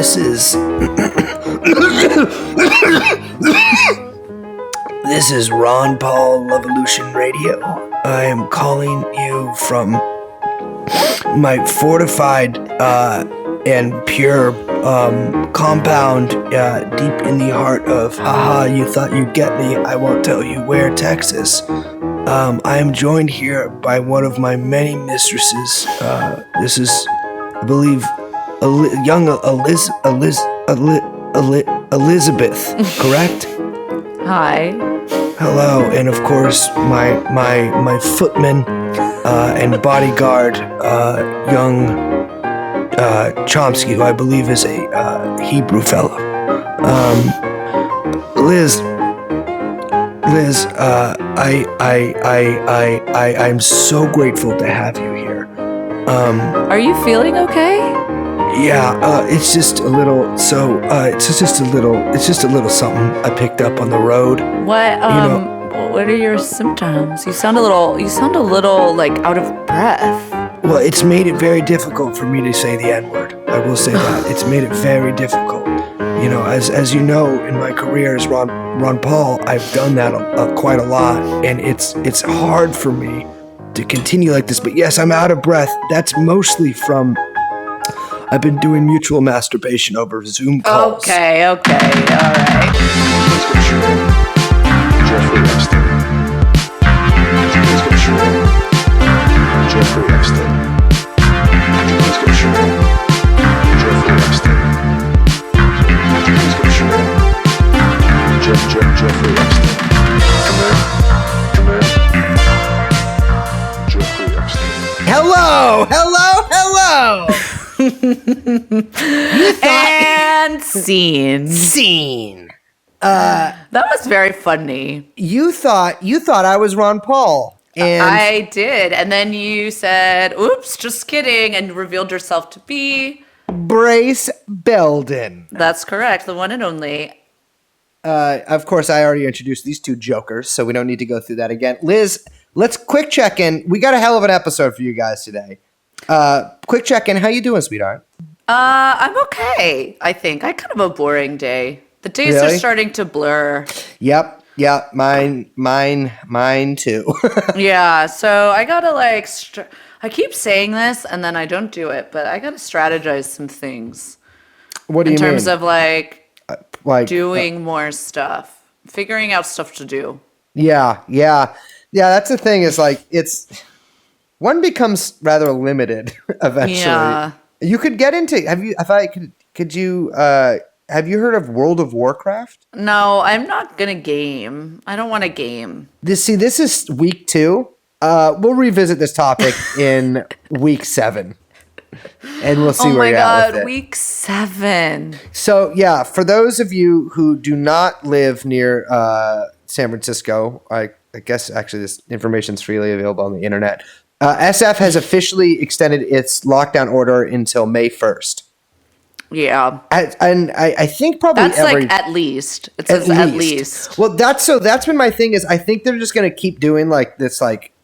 This is this is Ron Paul Revolution Radio. I am calling you from my fortified and pure compound deep in the heart of you thought you'd get me, I won't tell you where, Texas. I am joined here by one of my many mistresses. This is, I believe, young Elizabeth, correct? Hi. Hello, and of course, my footman and bodyguard, young Chomsky, who I believe is a Hebrew fellow. Liz, I'm so grateful to have you here. Are you feeling okay? Yeah, it's just a little. It's just a little something I picked up on the road. What? What are your symptoms? You sound a little like out of breath. Well, it's made it very difficult for me to say the N-word. I will say that. It's made it very difficult. You know, as you know, in my career as Ron Paul, I've done that quite a lot, and it's hard for me to continue like this. But yes, I'm out of breath. That's mostly from I've been doing mutual masturbation over Zoom calls. Okay, all right. Jeffrey Epstein. Jeffrey Epstein. Jeffrey Epstein. Jeffrey Epstein. Come in. Jeffrey Epstein. Hello. And scene. That was very funny. You thought I was Ron Paul, and I did, and then you said, "Oops, just kidding," and revealed yourself to be Brace Belden. That's correct, the one and only. Of course, I already introduced these two jokers, so we don't need to go through that again. Liz, let's quick check in. We got a hell of an episode for you guys today. Quick check in. How you doing, sweetheart? I'm okay. I think I kind of a boring day. The days are starting to blur. Yep. Mine too. Yeah. So I gotta I keep saying this and then I don't do it, but I gotta strategize some things. What do you mean? In terms of doing more stuff, figuring out stuff to do. Yeah. That's the thing. Is one becomes rather limited eventually. Yeah. You could get into. Have you heard of World of Warcraft? No, I'm not gonna game. I don't want to game. This is week 2. We'll revisit this topic in week 7, and we'll see where you're at with it. Week 7. So yeah, for those of you who do not live near San Francisco, I guess actually this information is freely available on the internet. SF has officially extended its lockdown order until May 1st. Yeah. And I think probably that's at least. It says at least. Well, that's been my thing is I think they're just going to keep doing this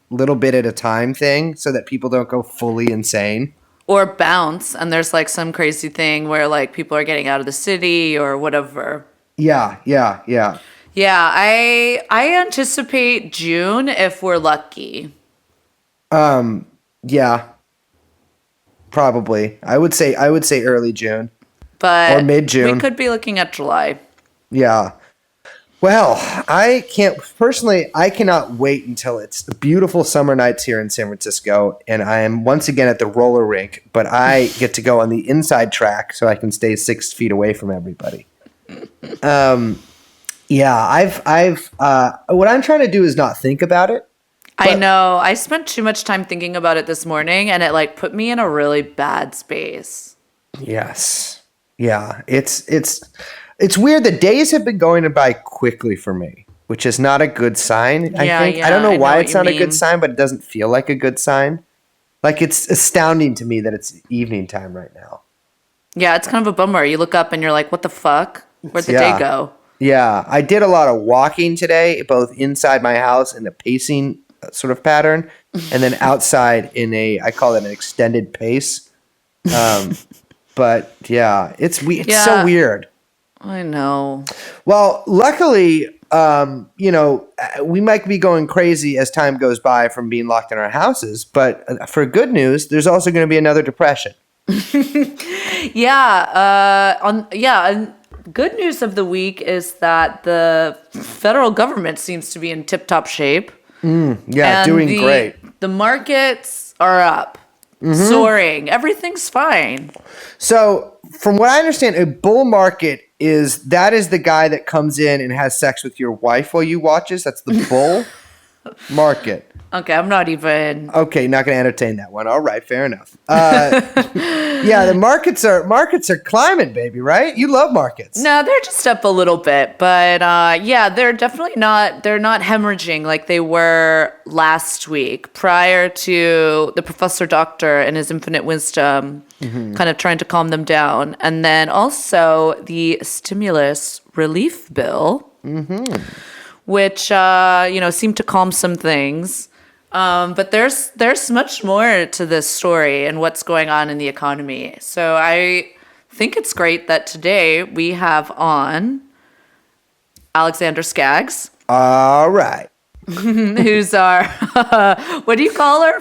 little bit at a time thing so that people don't go fully insane. Or bounce, and there's some crazy thing where people are getting out of the city or whatever. Yeah. Yeah, I anticipate June if we're lucky. Yeah. Probably. I would say early June. But or mid-June. We could be looking at July. Yeah. Well, I cannot wait until it's beautiful summer nights here in San Francisco, and I am once again at the roller rink, but I get to go on the inside track so I can stay 6 feet away from everybody. Yeah, what I'm trying to do is not think about it. I know. I spent too much time thinking about it this morning, and it put me in a really bad space. Yes. Yeah. It's weird. The days have been going by quickly for me, which is not a good sign. I think. I don't know why it's not a good sign, but it doesn't feel like a good sign. It's astounding to me that it's evening time right now. Yeah, it's kind of a bummer. You look up and you're like, what the fuck? Where'd the day go? Yeah. I did a lot of walking today, both inside my house in a pacing sort of pattern, and then outside in I call it an extended pace. But yeah, it's so Yeah. weird. I know. Well, luckily, we might be going crazy as time goes by from being locked in our houses. But for good news, there's also going to be another depression. And good news of the week is that the federal government seems to be in tip-top shape. Yeah, doing great. The markets are up, soaring. Everything's fine. So, from what I understand, a bull market is the guy that comes in and has sex with your wife while you watches. That's the bull market. Okay, I'm not even. Okay, not going to entertain that one. All right, fair enough. Yeah, the markets are climbing, baby. Right? You love markets. No, they're just up a little bit, but they're definitely not. They're not hemorrhaging like they were last week, prior to the professor doctor and his infinite wisdom, kind of trying to calm them down, and then also the stimulus relief bill, which seemed to calm some things. But there's much more to this story and what's going on in the economy. So I think it's great that today we have on Alexander Skaggs, All right. who's our what do you call her?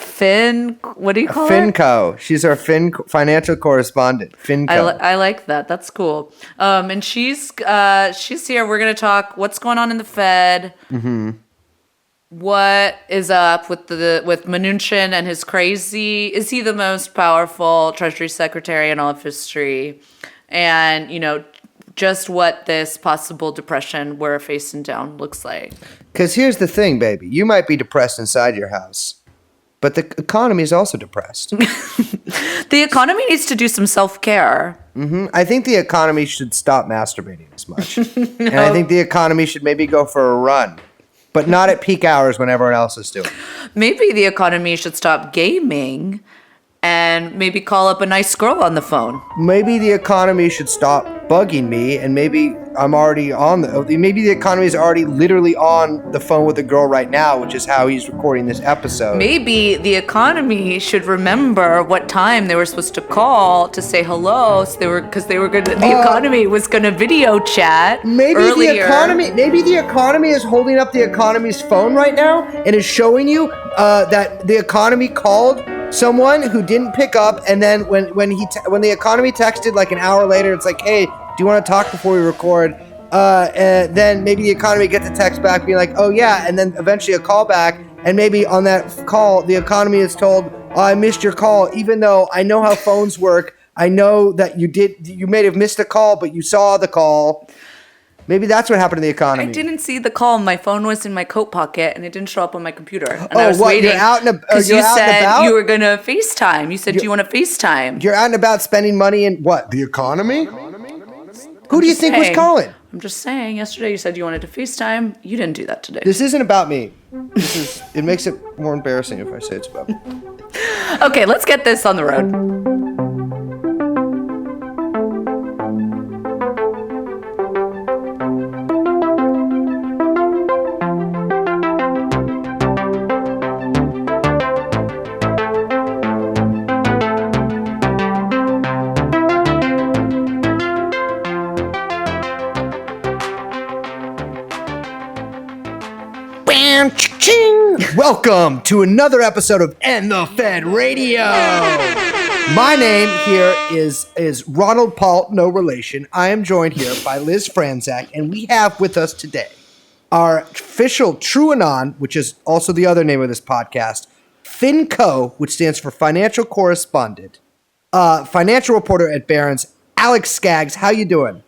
What do you call her? Finco. She's our financial correspondent. Finco. I like that. That's cool. And she's here. We're gonna talk what's going on in the Fed. What is up with Mnuchin and his crazy? Is he the most powerful Treasury Secretary in all of history? And just what this possible depression we're facing down looks like. Because here's the thing, baby. You might be depressed inside your house, but the economy is also depressed. The economy needs to do some self-care. I think the economy should stop masturbating as much. And I think the economy should maybe go for a run. But not at peak hours when everyone else is doing it. Maybe the economy should stop gaming and maybe call up a nice girl on the phone. Maybe the economy should stop bugging me, and maybe maybe the economy is already literally on the phone with a girl right now, which is how he's recording this episode. Maybe the economy should remember what time they were supposed to call to say hello. So the economy was gonna video chat. Maybe earlier. the economy is holding up the economy's phone right now and is showing you that the economy called someone who didn't pick up, and then when the economy texted like an hour later, it's like, hey, do you want to talk before we record? Then maybe the economy gets a text back being like, oh yeah, and then eventually a call back, and maybe on that call the economy is told, oh, I missed your call, even though I know how phones work. I know that you may have missed a call, but you saw the call. Maybe that's what happened to the economy. I didn't see the call. My phone was in my coat pocket, and it didn't show up on my computer. And I was waiting. You're out and because you said about? You were going to FaceTime. You said, do you want to FaceTime? You're out and about spending money in what? The economy? Who do you think was calling? I'm just saying. Yesterday you said you wanted to FaceTime. You didn't do that today. This isn't about me. It makes it more embarrassing if I say it's about me. Okay, let's get this on the road. Welcome to another episode of And the Fed Radio. My name here is Ronald Paul, no relation. I am joined here by Liz Franzak, and we have with us today our official TrueAnon, which is also the other name of this podcast, FinCo, which stands for Financial Correspondent, financial reporter at Barron's, Alex Skaggs. How you doing,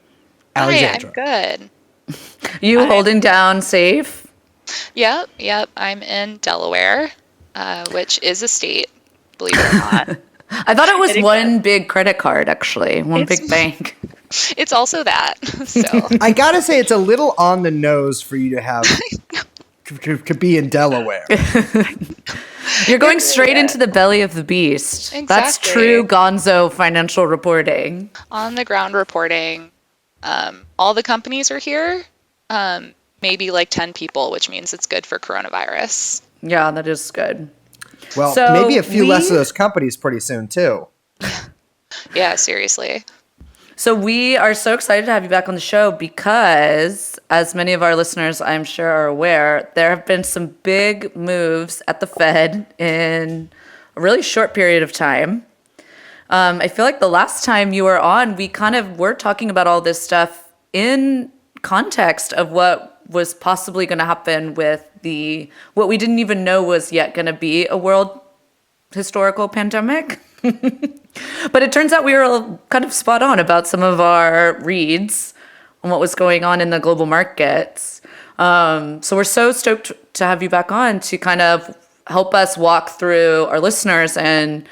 Alexandra? Hi, I'm good. You holding down safe? Yep. I'm in Delaware, which is a state, believe it or not. I thought it was one big credit card, actually. One big bank. It's also that. So I gotta say, it's a little on the nose for you to have to be in Delaware. You're going straight into the belly of the beast. Exactly. That's true gonzo financial reporting. On the ground reporting, all the companies are here. Maybe like 10 people, which means it's good for coronavirus. Yeah, that is good. Well, So maybe a few less of those companies pretty soon, too. Yeah, seriously. So we are so excited to have you back on the show because, as many of our listeners I'm sure are aware, there have been some big moves at the Fed in a really short period of time. I feel like the last time you were on, we kind of were talking about all this stuff in context of what was possibly going to happen with what we didn't even know was yet going to be a world historical pandemic. But it turns out we were kind of spot on about some of our reads on what was going on in the global markets. So we're so stoked to have you back on to kind of help us walk through our listeners and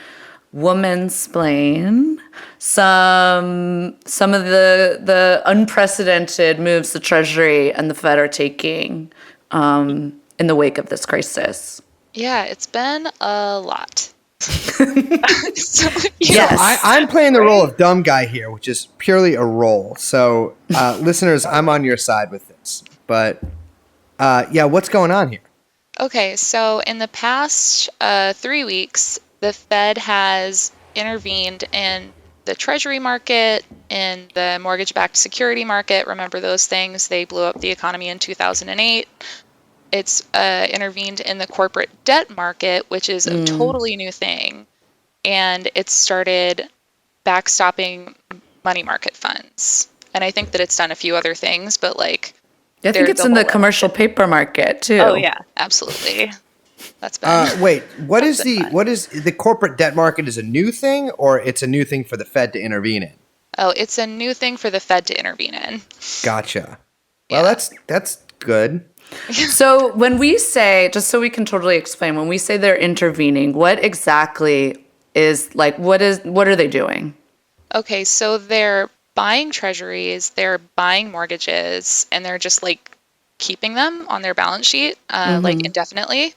woman-splain some of the unprecedented moves the Treasury and the Fed are taking in the wake of this crisis. Yeah, it's been a lot. So, Yes. I'm playing the role of dumb guy here, which is purely a role. So, listeners, I'm on your side with this. But, what's going on here? Okay, so in the past 3 weeks, the Fed has intervened in the Treasury market, in the mortgage-backed security market. Remember those things? They blew up the economy in 2008. It's intervened in the corporate debt market, which is a totally new thing. And it started backstopping money market funds. And I think that it's done a few other things, but like... I think it's in the commercial paper market too. Oh, yeah, absolutely. That's been... Wait, what is the corporate debt market is a new thing, or it's a new thing for the Fed to intervene in? Oh, it's a new thing for the Fed to intervene in. Gotcha. Well, that's good. So when we say, just so we can totally explain, when we say they're intervening, what exactly is what are they doing? Okay, so they're buying treasuries, they're buying mortgages, and they're just like keeping them on their balance sheet like indefinitely,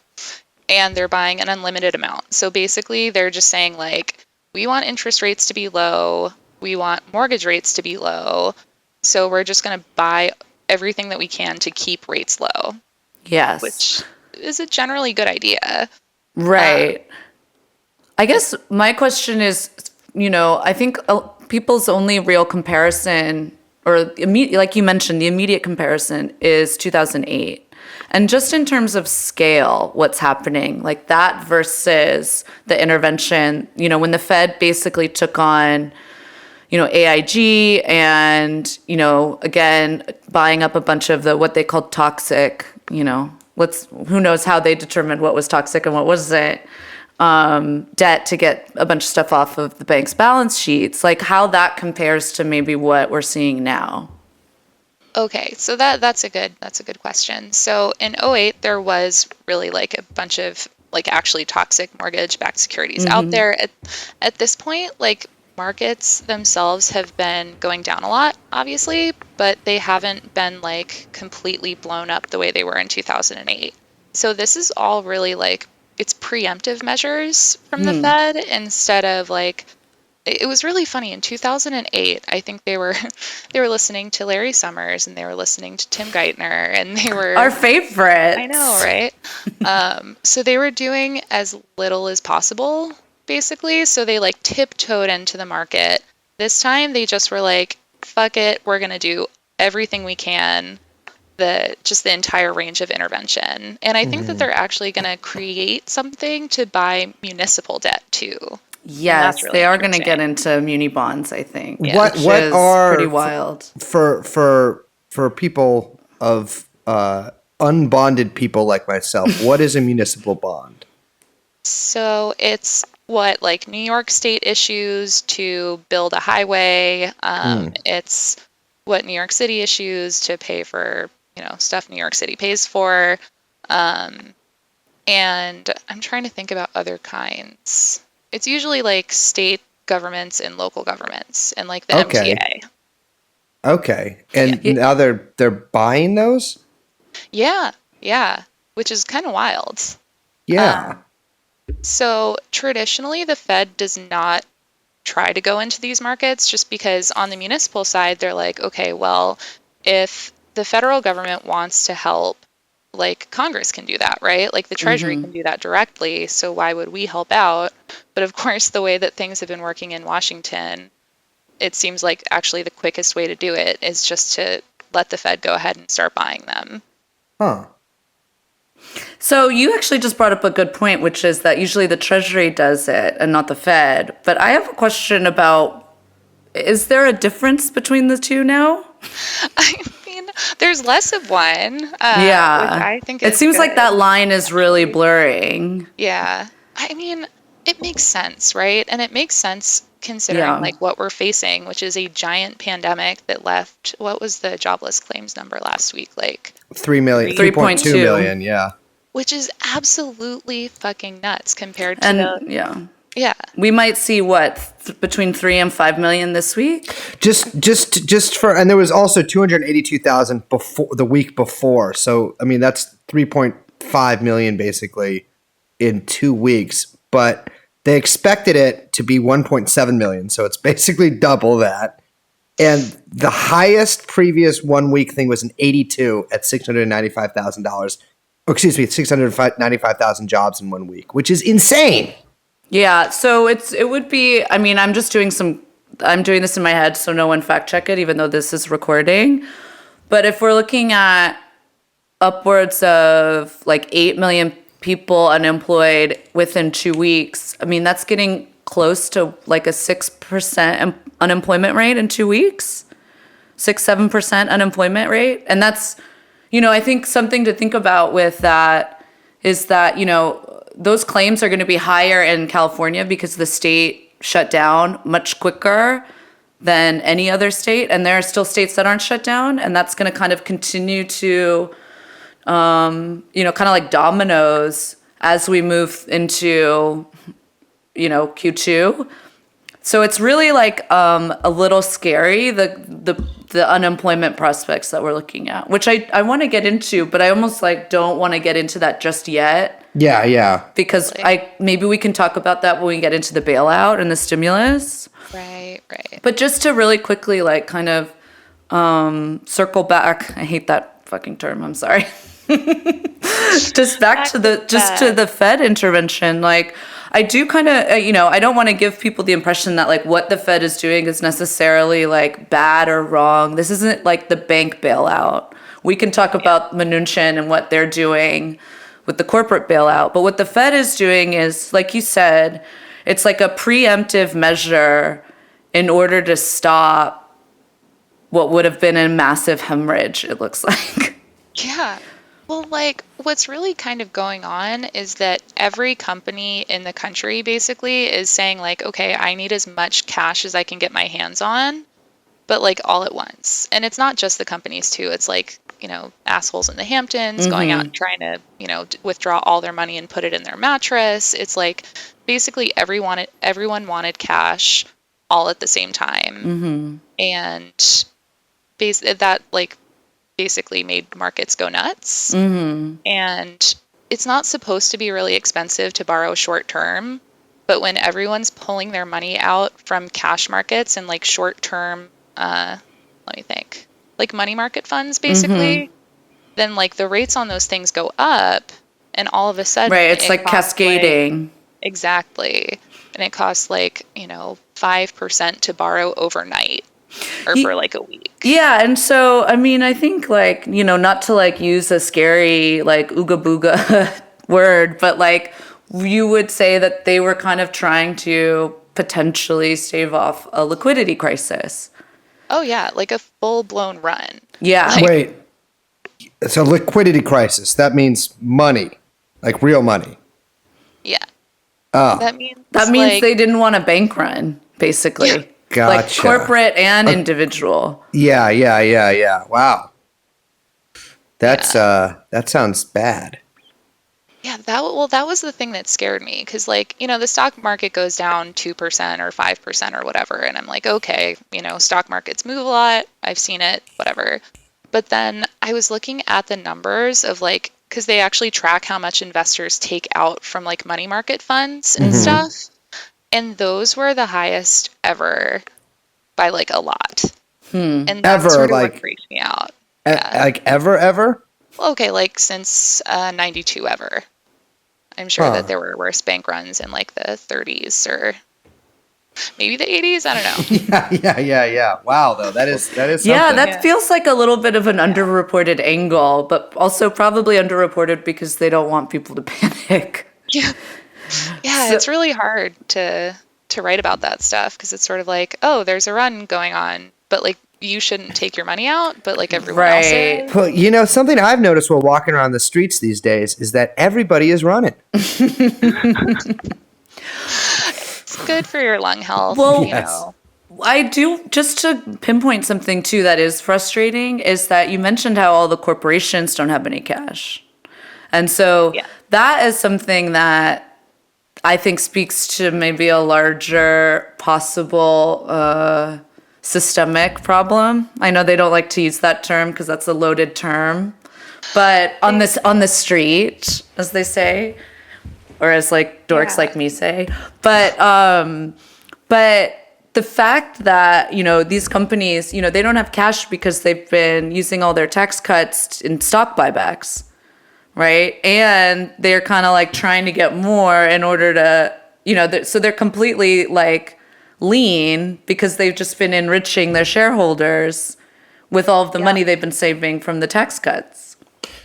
and they're buying an unlimited amount. So basically they're just saying like, we want interest rates to be low, we want mortgage rates to be low, so we're just going to buy everything that we can to keep rates low. Yes. Which is a generally good idea. Right. I guess my question is, I think people's only real comparison, or like you mentioned, the immediate comparison is 2008. And just in terms of scale, what's happening, like that versus the intervention, when the Fed basically took on AIG and, again, buying up a bunch of what they called toxic, who knows how they determined what was toxic and what wasn't, debt to get a bunch of stuff off of the bank's balance sheets, like how that compares to maybe what we're seeing now. Okay, so that's a good question. So in '08, there was really like a bunch of like actually toxic mortgage-backed securities out there. At this point, like markets themselves have been going down a lot, obviously, but they haven't been like completely blown up the way they were in 2008. So this is all really like, it's preemptive measures from the Fed instead of like, it was really funny in 2008. I think they were listening to Larry Summers and they were listening to Tim Geithner, and they were our favorites. I know, right? So they were doing as little as possible, basically. So they like tiptoed into the market. This time they just were like, fuck it, we're gonna do everything we can. The entire range of intervention. And I think that they're actually going to create something to buy municipal debt too. Yes, really they are going to get into muni bonds, I think. Yeah. What is are pretty wild for people of unbonded people like myself? What is a municipal bond? So it's what like New York State issues to build a highway. It's what New York City issues to pay for stuff New York City pays for. And I'm trying to think about other kinds. It's usually like state governments and local governments and like the MTA. Okay. And now they're buying those? Yeah. Which is kind of wild. Yeah. So traditionally the Fed does not try to go into these markets just because on the municipal side, they're like, okay, well, if the federal government wants to help, like Congress can do that, right? Like the Treasury can do that directly. So why would we help out But of course, the way that things have been working in Washington, it seems like actually the quickest way to do it is just to let the Fed go ahead and start buying them. Huh. So you actually just brought up a good point, which is that usually the Treasury does it and not the Fed. But I have a question about, is there a difference between the two now? I mean, there's less of one. Which I think it is seems like good. that line is really blurring. Yeah. I mean, it makes sense, right? And it makes sense considering Yeah. like what we're facing, which is a giant pandemic that left, what was the jobless claims number last week? Like 3 million, 3.2 3.2 million, yeah. which is absolutely fucking nuts compared to And yeah. we might see between 3 and 5 million this week. Just for, and there was also 282,000 before the week before. So I mean that's 3.5 million basically in 2 weeks, but they expected it to be 1.7 million, so it's basically double that. And the highest previous 1 week thing was an 82 at $695,000. Or excuse me, 695,000 jobs in 1 week, which is insane. Yeah, so it would be, I mean, I'm doing this in my head, so no one fact check it, even though this is recording. But if we're looking at upwards of like 8 million people unemployed within 2 weeks, I mean, that's getting close to like a 6% unemployment rate in 2 weeks, 7% unemployment rate. And that's, I think something to think about with that is that, those claims are going to be higher in California because the state shut down much quicker than any other state. And there are still states that aren't shut down. And that's going to kind of continue to, kind of like dominoes as we move into, Q2. So it's really like a little scary, the unemployment prospects that we're looking at, which I want to get into, but I almost like don't want to get into that just yet. Yeah. Because maybe we can talk about that when we get into the bailout and the stimulus. Right. But just to really quickly like kind of circle back, I hate that fucking term, I'm sorry. Just back to the Fed intervention. Like I do kind of, I don't want to give people the impression that like what the Fed is doing is necessarily like bad or wrong. This isn't like the bank bailout. We can talk about Mnuchin and what they're doing with the corporate bailout. But what the Fed is doing is, like you said, it's like a preemptive measure in order to stop what would have been a massive hemorrhage, it looks like. Yeah. Well, like what's really kind of going on is that every company in the country basically is saying like, okay, I need as much cash as I can get my hands on, but like all at once. And it's not just the companies too. It's like, assholes in the Hamptons going out and trying to, withdraw all their money and put it in their mattress. It's like basically everyone wanted cash all at the same time. And that like basically made markets go nuts. And it's not supposed to be really expensive to borrow short term, but when everyone's pulling their money out from cash markets and like short term, let me think, like money market funds basically, then like the rates on those things go up and all of a sudden it's like cascading. Exactly. And it costs like, 5% to borrow overnight or for like a week. Yeah. And so, I mean, I think like, not to like use a scary like ooga booga word, but like you would say that they were kind of trying to potentially stave off a liquidity crisis. Oh yeah, like a full-blown run. Yeah. Wait. It's a liquidity crisis. That means money, like real money. Yeah. Oh. That means like, they didn't want a bank run, basically. Yeah. Gotcha. Like corporate and individual. Yeah. Wow. That sounds bad. Yeah, that was the thing that scared me because, like, the stock market goes down 2% or 5% or whatever, and I'm like, okay, stock markets move a lot. I've seen it, whatever. But then I was looking at the numbers of like, because they actually track how much investors take out from like money market funds and stuff, and those were the highest ever by like a lot. And that Ever, sort of like, what freaked me out. Like ever? Okay, like since 92 ever. I'm sure that there were worse bank runs in like the 30s or maybe the 80s. I don't know. Yeah. Wow, though that is something. Yeah, that feels like a little bit of an underreported angle, but also probably underreported because they don't want people to panic. Yeah. Yeah, So- it's really hard to write about that stuff because it's sort of like, oh, there's a run going on, but like you shouldn't take your money out, but like everyone else Right. is. Well, you know, something I've noticed while walking around the streets these days is that everybody is running. It's good for your lung health, Well, you know. I do, just to pinpoint something too that is frustrating, is that you mentioned how all the corporations don't have any cash. And so Yeah. that is something that I think speaks to maybe a larger possible systemic problem. I know they don't like to use that term because that's a loaded term, but on the street, as they say, or as like dorks like me say, but the fact that, you know, these companies, you know, they don't have cash because they've been using all their tax cuts in stock buybacks, right? And they're kind of like trying to get more in order to, you know, so they're completely like lean because they've just been enriching their shareholders with all of the money they've been saving from the tax cuts.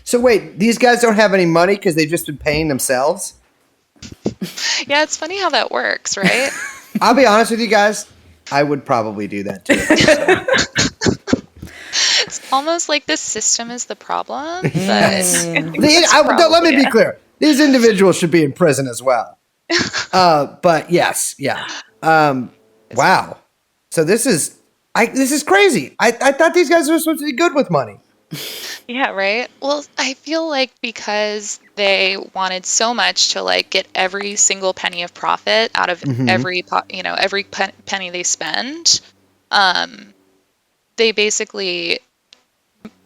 So wait, these guys don't have any money because they've just been paying themselves? Yeah, it's funny how that works, right? I'll be honest with you guys, I would probably do that too. It's almost like the system is the problem, but Let me be clear. These individuals should be in prison as well. But yes, yeah. Wow. So this is crazy. I thought these guys were supposed to be good with money. yeah, right. Well, I feel like because they wanted so much to like get every single penny of profit out of every penny they spend,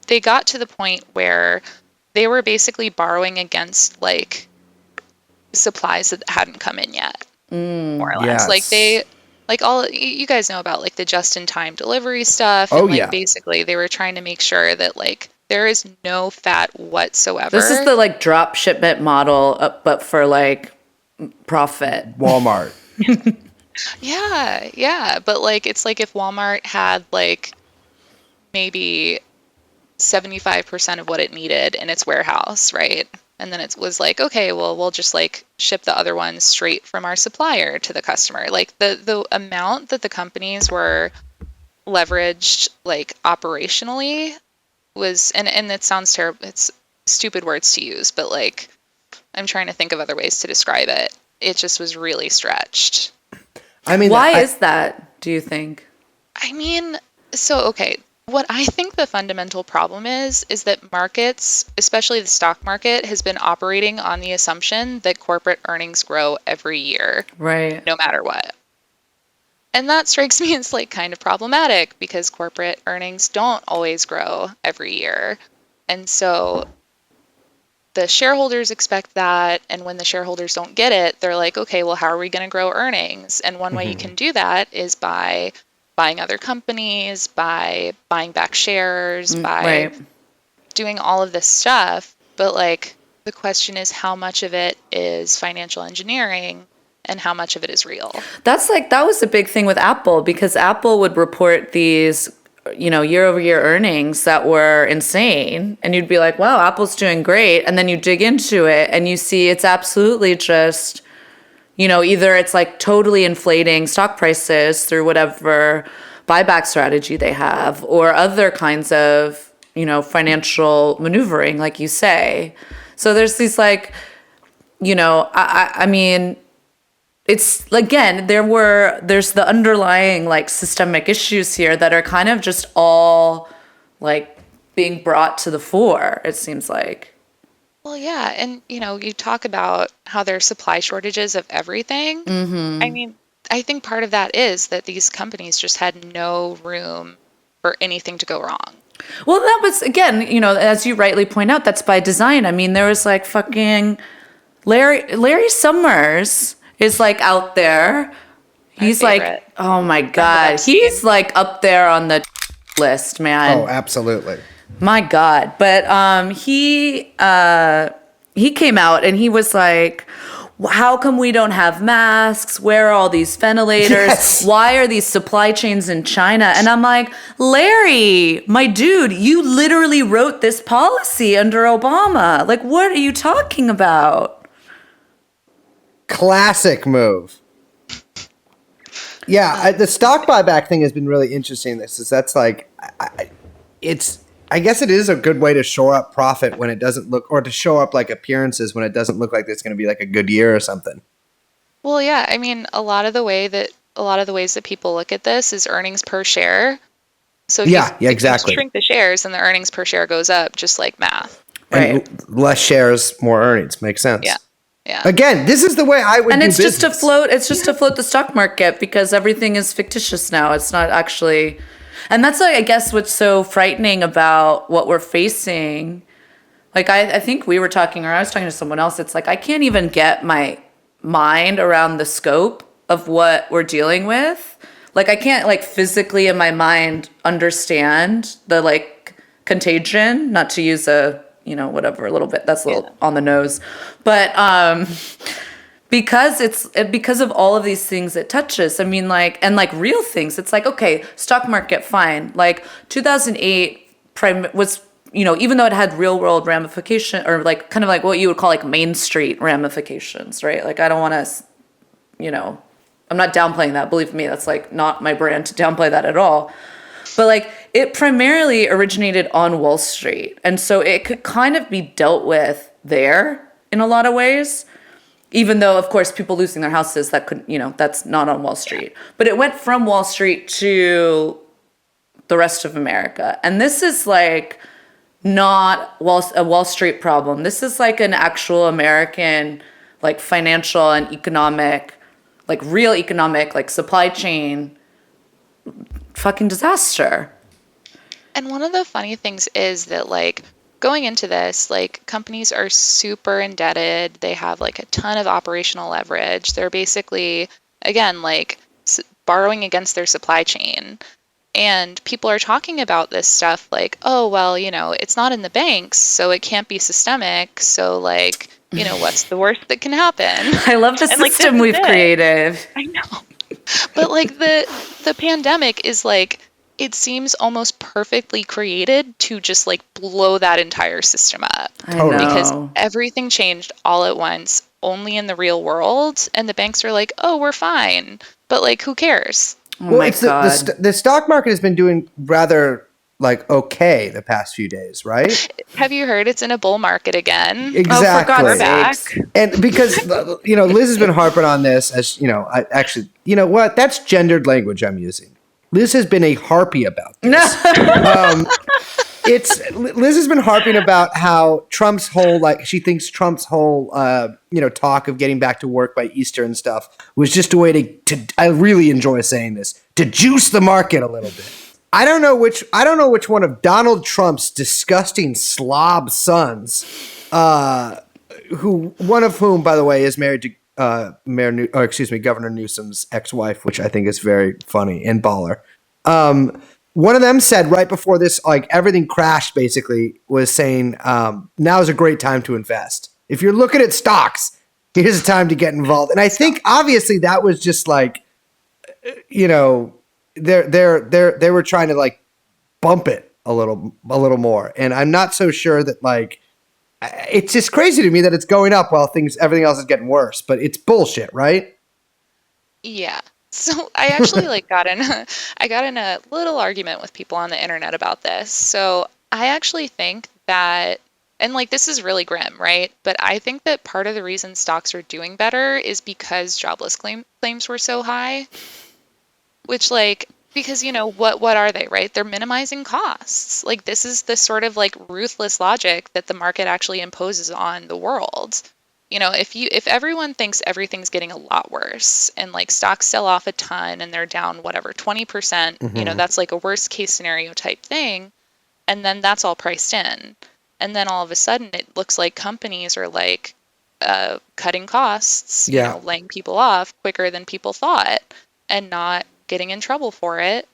they got to the point where they were basically borrowing against like supplies that hadn't come in yet, more or less. Yes. Like they, like all you guys know about like the just-in-time delivery stuff. Oh, and like yeah. basically they were trying to make sure that like there is no fat whatsoever. This is the like drop shipment model, but for like profit. Walmart. Yeah. But like it's like if Walmart had like maybe 75% of what it needed in its warehouse, right? And then it was like, okay, well, we'll just like ship the other ones straight from our supplier to the customer. Like the amount that the companies were leveraged like operationally was, and it sounds terrible. It's stupid words to use, but like I'm trying to think of other ways to describe it. It just was really stretched. I mean, Why is that, do you think? I mean, so, okay, what I think the fundamental problem is that markets, especially the stock market, has been operating on the assumption that corporate earnings grow every year, Right. no matter what. And that strikes me as like kind of problematic because corporate earnings don't always grow every year. And so the shareholders expect that, and when the shareholders don't get it, they're like, okay, well, how are we going to grow earnings? And one way you can do that is by buying other companies, by buying back shares, by Right. doing all of this stuff. But like the question is how much of it is financial engineering and how much of it is real. That was a big thing with Apple because Apple would report these, you know, year over year earnings that were insane. And you'd be like, wow, Apple's doing great. And then you dig into it and you see it's absolutely just, you know, either it's like totally inflating stock prices through whatever buyback strategy they have or other kinds of, you know, financial maneuvering, like you say. So there's these like, you know, I mean, it's again, there's the underlying like systemic issues here that are kind of just all like being brought to the fore, it seems like. Well, yeah. And, you know, you talk about how there's supply shortages of everything. I mean, I think part of that is that these companies just had no room for anything to go wrong. Well, that was, again, you know, as you rightly point out, that's by design. I mean, there was like fucking Larry Summers is like out there. He's like, favorite. oh my God. He's like up there on the list, man. Oh, absolutely. My God. But he he came out and he was like, how come we don't have masks? Where are all these ventilators? Yes. Why are these supply chains in China? And I'm like, Larry, my dude, you literally wrote this policy under Obama. Like, what are you talking about? Classic move. Yeah, the stock buyback thing has been really interesting. That's like, I guess it is a good way to shore up profit when it doesn't look, or to show up like appearances when it doesn't look like it's going to be like a good year or something. Well, yeah, I mean, a lot of the ways that people look at this is earnings per share. So if exactly. you shrink the shares, and the earnings per share goes up, just like math. Right. And less shares, more earnings. Makes sense. Yeah. Yeah. Again, this is the way I would And do it's business. just to float the stock market, because everything is fictitious now. It's not actually, and that's like, I guess what's so frightening about what we're facing. Like I think we were talking, or I was talking to someone else. It's like I can't even get my mind around the scope of what we're dealing with. Like I can't like physically in my mind understand the like contagion, not to use a, whatever, a little bit, that's a little on the nose, but because of all of these things it touches. I mean, like, and like real things, it's like, okay, stock market, fine. Like 2008 was, even though it had real world ramification, or like kind of like what you would call like Main Street ramifications, right? Like I don't want to, I'm not downplaying that. Believe me, that's like not my brand to downplay that at all. But like it primarily originated on Wall Street. And so it could kind of be dealt with there in a lot of ways, even though, of course, people losing their houses, that could, that's not on Wall Street. But it went from Wall Street to the rest of America. And this is like not a Wall Street problem. This is like an actual American, like financial and economic, like real economic, like supply chain fucking disaster. And one of the funny things is that, like, going into this, like, companies are super indebted. They have like a ton of operational leverage. They're basically, again, like borrowing against their supply chain. And people are talking about this stuff like, oh, well, it's not in the banks, so it can't be systemic. So, like, what's the worst that can happen? I love the system we've created. I know. But like the pandemic is like, it seems almost perfectly created to just like blow that entire system up. Totally. Because everything changed all at once, only in the real world. And the banks are like, oh, we're fine. But like, who cares? Oh my God. The stock market has been doing rather like okay the past few days, right? Have you heard it's in a bull market again? Exactly. Oh, for God's back. sakes. And because, Liz has been harping on this as, I actually, you know what? That's gendered language I'm using. Liz has been a harpy about this. Liz has been harping about how Trump's whole, like, she thinks Trump's whole, talk of getting back to work by Easter and stuff was just a way to I really enjoy saying this, to juice the market a little bit. I don't know which one of Donald Trump's disgusting slob sons, one of whom, by the way, is married to Governor Newsom's ex-wife, which I think is very funny and baller. One of them said right before this, like everything crashed, basically, was saying, now is a great time to invest. If you're looking at stocks, here's a time to get involved. And I think obviously that was just like, they were trying to like bump it a little more. And I'm not so sure that like, it's just crazy to me that it's going up while everything else is getting worse, but it's bullshit, right? Yeah. So I actually got in a little argument with people on the internet about this. So I actually think that, and like this is really grim, right? But I think that part of the reason stocks are doing better is because jobless claims were so high, which like, because what are they, right? They're minimizing costs. Like this is the sort of like ruthless logic that the market actually imposes on the world. If everyone thinks everything's getting a lot worse and like stocks sell off a ton and they're down whatever 20%, that's like a worst case scenario type thing, and then that's all priced in, and then all of a sudden it looks like companies are like cutting costs, laying people off quicker than people thought and not getting in trouble for it.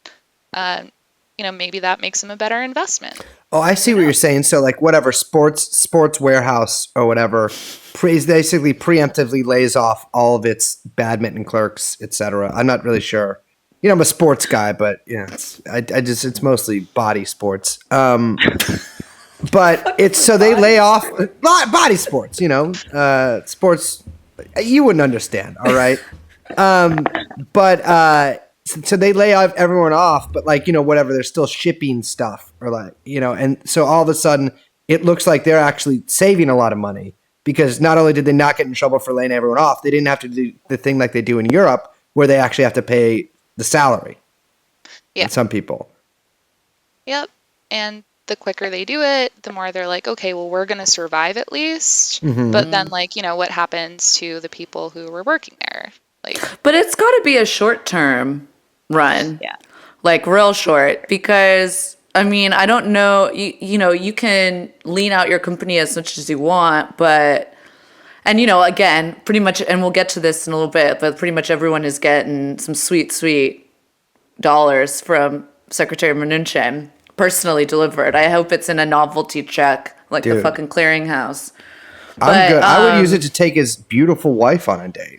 Maybe that makes them a better investment. Oh, I see what you're saying. So like whatever sports warehouse or whatever basically preemptively lays off all of its badminton clerks, etc. I'm not really sure. I'm a sports guy, but it's mostly body sports. But it's so they lay off body sports, sports you wouldn't understand, all right? But so they lay off everyone off, but whatever, they're still shipping stuff or and so all of a sudden it looks like they're actually saving a lot of money because not only did they not get in trouble for laying everyone off, they didn't have to do the thing like they do in Europe where they actually have to pay the salary. Yeah. Some people. Yep. And the quicker they do it, the more they're like, okay, well, we're going to survive at least. Mm-hmm. But then what happens to the people who were working there? But it's got to be a short-term run. Yeah. Real short, because I mean, I don't know, you can lean out your company as much as you want, but, and again, pretty much, and we'll get to this in a little bit, but pretty much everyone is getting some sweet, sweet dollars from Secretary Mnuchin personally delivered. I hope it's in a novelty check, like the fucking clearinghouse. I'm good. I would use it to take his beautiful wife on a date.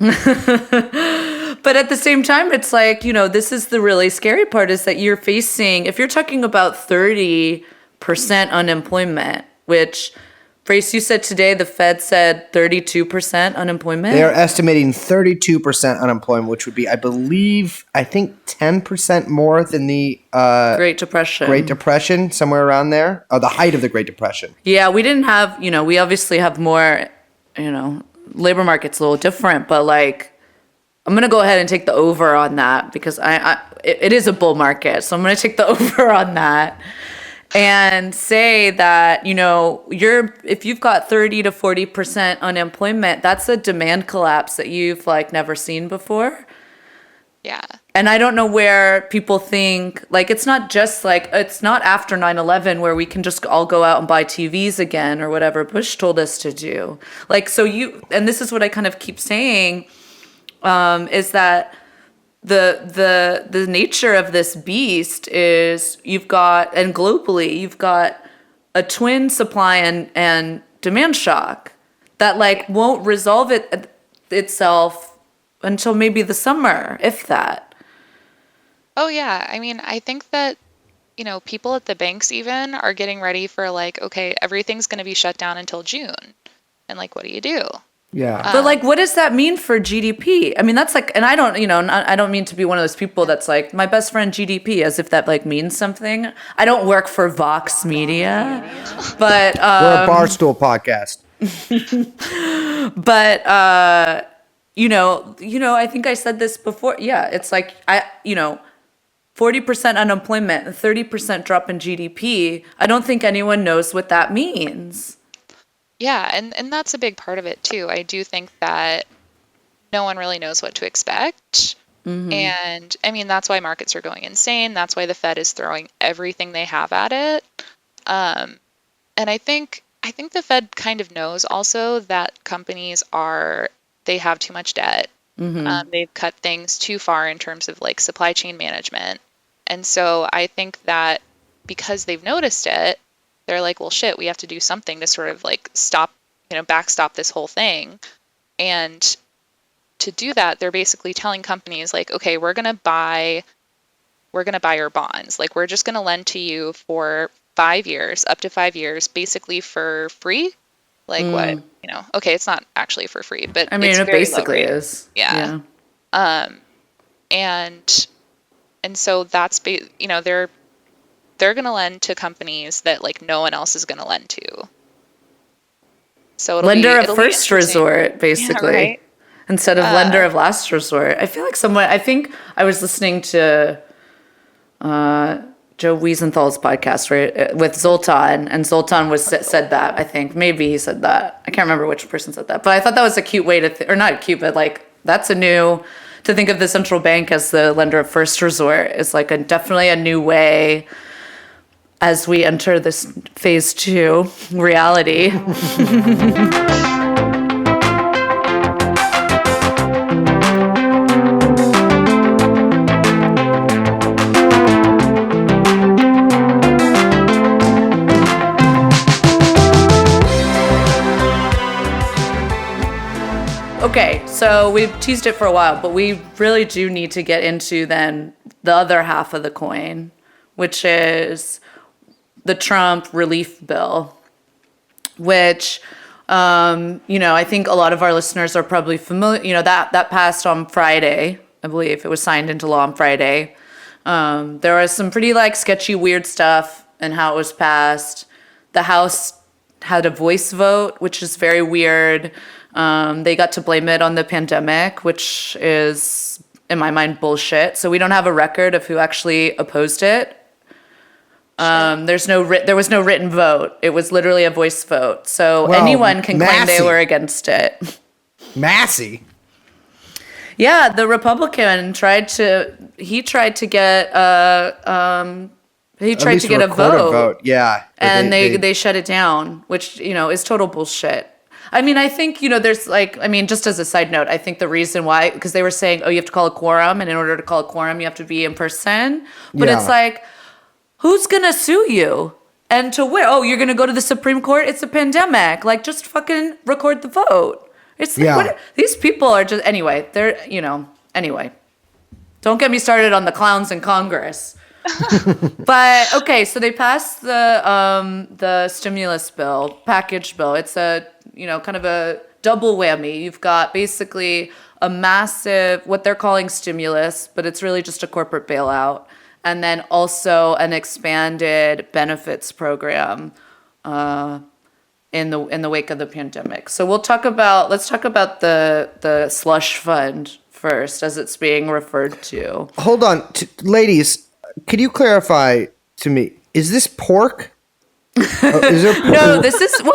But at the same time, it's this is the really scary part is that you're facing, if you're talking about 30% unemployment, which, Brace, you said today the Fed said 32% unemployment? They are estimating 32% unemployment, which would be, I think 10% more than the Great Depression. Great Depression, somewhere around there. Oh, the height of the Great Depression. Yeah, we didn't have, we obviously have more, labor market's a little different, but I'm going to go ahead and take the over on that because it is a bull market. So I'm going to take the over on that and say that, if you've got 30 to 40% unemployment, that's a demand collapse that you've never seen before. Yeah. And I don't know where people think, it's not just it's not after 9/11 where we can just all go out and buy TVs again or whatever Bush told us to do. And this is what I kind of keep saying, is that the nature of this beast is you've got, and globally, you've got a twin supply and demand shock that won't resolve itself until maybe the summer, if that. Oh, yeah. I mean, I think that, people at the banks even are getting ready for okay, everything's going to be shut down until June. And what do you do? Yeah. But what does that mean for GDP? I mean, that's and I don't, I don't mean to be one of those people that's my best friend GDP, as if that means something. I don't work for Vox Media, but we're a Barstool podcast. But I think I said this before. Yeah, it's 40% unemployment, 30% drop in GDP. I don't think anyone knows what that means. Yeah, and that's a big part of it too. I do think that no one really knows what to expect. Mm-hmm. And I mean, that's why markets are going insane. That's why the Fed is throwing everything they have at it. And I think the Fed kind of knows also that companies they have too much debt. Mm-hmm. They've cut things too far in terms of supply chain management. And so I think that because they've noticed it, they're well, shit, we have to do something to sort of stop, backstop this whole thing. And to do that, they're basically telling companies okay, we're going to buy your bonds. We're just going to lend to you for 5 years, up to 5 years, basically for free. What, okay, it's not actually for free, but I mean, it's it very basically is. Yeah. And so that's, they're going to lend to companies that no one else is going to lend to. So lender of first resort, basically, yeah, right? Instead of lender of last resort. I feel I think I was listening to Joe Wiesenthal's podcast with Zoltan, and Zoltan said that. I think maybe he said that. I can't remember which person said that, but I thought that was a cute way to, or not cute, but that's to think of the central bank as the lender of first resort is definitely a new way as we enter this phase 2 reality. Okay, so we've teased it for a while, but we really do need to get into then the other half of the coin, which is the Trump relief bill, which, I think a lot of our listeners are probably familiar, that passed on Friday. I believe it was signed into law on Friday. There was some pretty sketchy, weird stuff in how it was passed. The House had a voice vote, which is very weird. They got to blame it on the pandemic, which is, in my mind, bullshit. So we don't have a record of who actually opposed it. There was no written vote. It was literally a voice vote. So anyone can claim they were against it. Massey. Yeah, the Republican tried to get a vote. Yeah. And they shut it down, which, is total bullshit. I mean, I think, there's just as a side note, I think the reason why, because they were saying, you have to call a quorum, and in order to call a quorum, you have to be in person. But it's who's going to sue you? And to where? Oh, you're going to go to the Supreme Court? It's a pandemic. Just fucking record the vote. It's these people are just, anyway, anyway. Don't get me started on the clowns in Congress. But okay, so they passed the stimulus bill, package bill. It's a, kind of a double whammy. You've got basically a massive, what they're calling stimulus, but it's really just a corporate bailout. And then also an expanded benefits program in the wake of the pandemic. So let's talk about the slush fund first, as it's being referred to. Hold on, ladies. Could you clarify to me? Is this pork? Is there pork? No, this isn't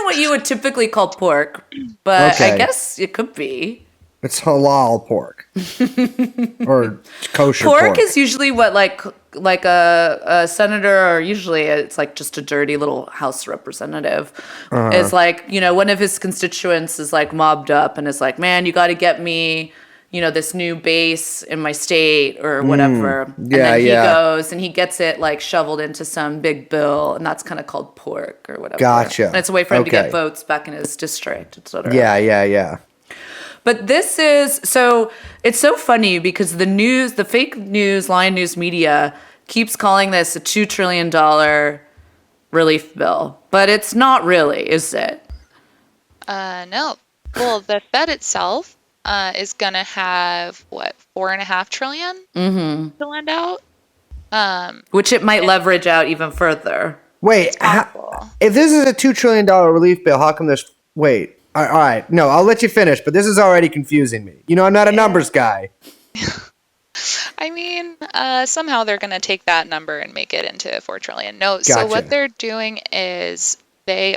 what you would typically call pork, but Okay. I guess it could be. It's halal pork or kosher pork. Pork is usually what like a senator, or usually it's just a dirty little House representative is one of his constituents is mobbed up and is man, you got to get me this new base in my state or whatever. And then he goes and he gets it shoveled into some big bill, and that's kind of called pork or whatever. Gotcha. And it's a way for him to get votes back in his district, etc. Yeah. But this is, so it's so funny because the fake news, lying news media keeps calling this a $2 trillion relief bill. But it's not really, is it? No. Well, the Fed itself is going to have, $4.5 trillion to lend out? Which it might leverage out even further. Wait, if this is a $2 trillion relief bill, how come there's... Wait. All right. No, I'll let you finish, but this is already confusing me. I'm not a numbers guy. I mean, somehow they're going to take that number and make it into $4 trillion. No, Gotcha. So what they're doing is they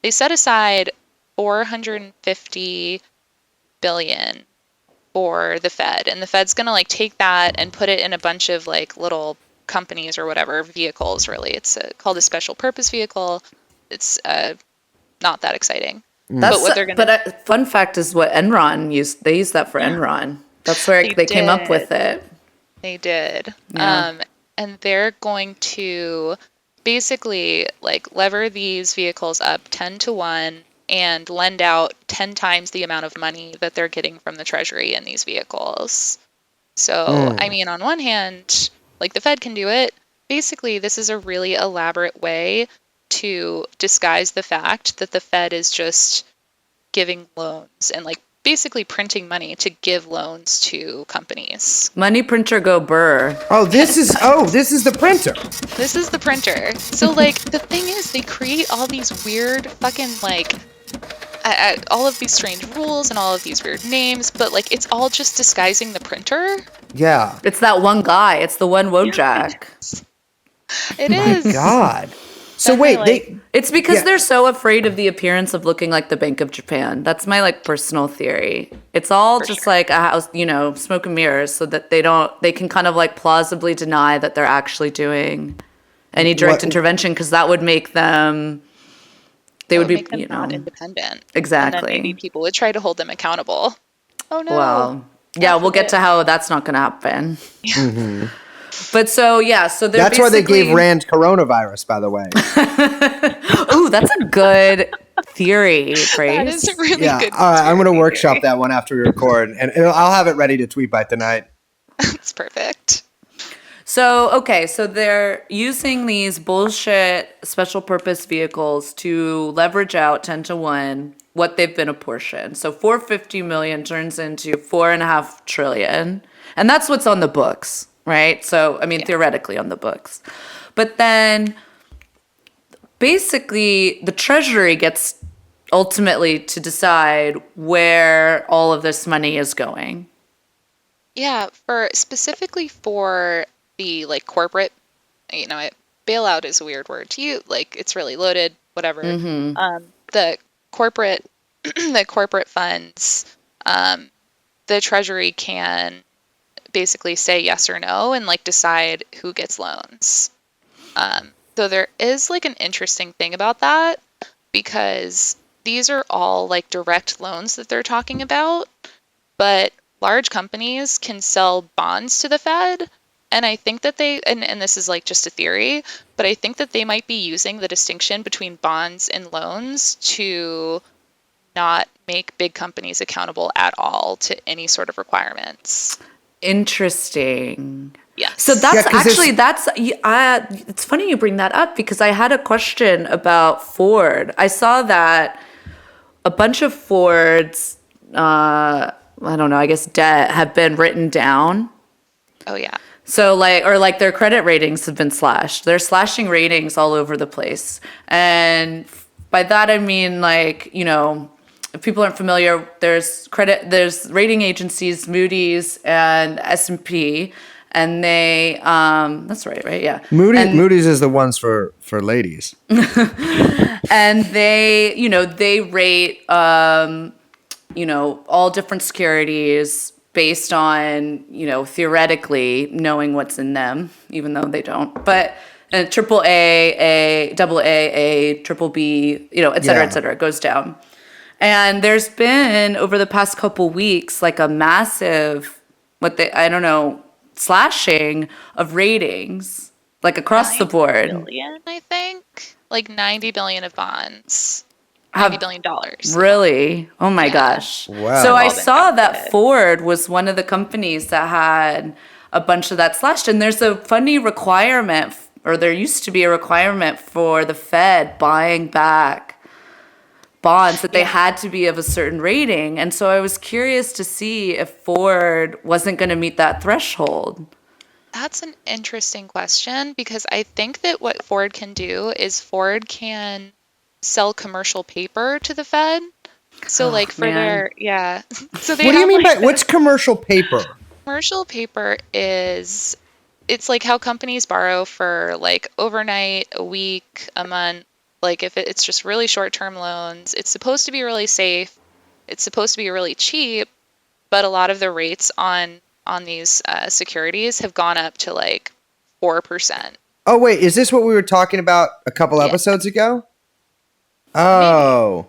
set aside $450 billion for the Fed, and the Fed's going to take that and put it in a bunch of little companies or whatever, vehicles really. It's called a special purpose vehicle. It's not that exciting. But what they're gonna fun fact is what Enron used. They used that for Enron. That's where they came up with it. They did. Yeah. And they're going to basically lever these vehicles up 10 to 1 and lend out 10 times the amount of money that they're getting from the Treasury in these vehicles. So, I mean, on one hand, the Fed can do it. Basically, this is a really elaborate way to disguise the fact that the Fed is just giving loans and basically printing money to give loans to companies. Money printer go burr. This is the printer. This is the printer. So the thing is, they create all these weird fucking all of these strange rules and all of these weird names, but it's all just disguising the printer. Yeah. It's that one guy. It's the one Wojak. It is. My God. So wait, it's because they're so afraid of the appearance of looking like the Bank of Japan. That's my personal theory. It's all just a house, smoke and mirrors, so that they can kind of plausibly deny that they're actually doing any direct intervention, because that would make them. They would be, not independent. Exactly. And then maybe people would try to hold them accountable. Oh no. Well, yeah, we'll get to how that's not going to happen. Mm-hmm. But so that's why they gave Rand coronavirus, by the way. Ooh, that's a good theory, That is a Grace. really Yeah, good all right. I'm gonna conspiracy workshop theory. that one after we record, and I'll have it ready to tweet by tonight. That's perfect. So, okay, so they're using these bullshit special purpose vehicles to leverage out 10 to 1 what they've been apportioned. So 450 million turns into 4.5 trillion. And that's what's on the books, right? So, I mean, Yeah. theoretically on the books. But then basically the Treasury gets ultimately to decide where all of this money is going. Yeah, for specifically for the like corporate, bailout is a weird word to use. Like it's really loaded, whatever. The corporate, the corporate funds, the Treasury can basically say yes or no and like decide who gets loans. So there is like an interesting thing about that because these are all like direct loans that they're talking about, but large companies can sell bonds to the Fed. And I think that and this is like just a theory, but I think that they might be using the distinction between bonds and loans to not make big companies accountable at all to any sort of requirements. Interesting. Yes. So that's Yeah, 'cause actually it's funny you bring that up because I had a question about Ford. I saw that a bunch of Ford's I don't know, I guess debt have been written down. Oh, yeah. So like their credit ratings have been slashed. They're slashing ratings all over the place. And by that I mean like, if people aren't familiar, there's rating agencies, Moody's and S&P, and they that's right? Yeah. Moody's is the ones for ladies. And they rate all different securities based on, theoretically knowing what's in them, even though they don't. But triple A, double A, triple B, et cetera, Yeah. et cetera, it goes down. And there's been over the past couple weeks like a massive, slashing of ratings, like across the 9 board. billion, I think. Like 90 billion of bonds. Have- $90 billion dollars. Really? Oh my Yeah. gosh. Wow. So I All been saw that calculated. Ford was one of the companies that had a bunch of that slashed. And there's a funny requirement, or there used to be a requirement for the Fed buying back bonds that they had to be of a certain rating. And so I was curious to see if Ford wasn't going to meet that threshold. That's an interesting question because I think that what Ford can do is Ford can sell commercial paper to the Fed. So like for man. So they What do you have mean like by what's commercial paper? commercial paper is it's like how companies borrow for like overnight, a week, a month. Like if it's just really short-term loans, it's supposed to be really safe. It's supposed to be really cheap, but a lot of the rates on these securities have gone up to like 4%. Oh wait, is this what we were talking about a couple Yeah. episodes ago? Maybe. Oh,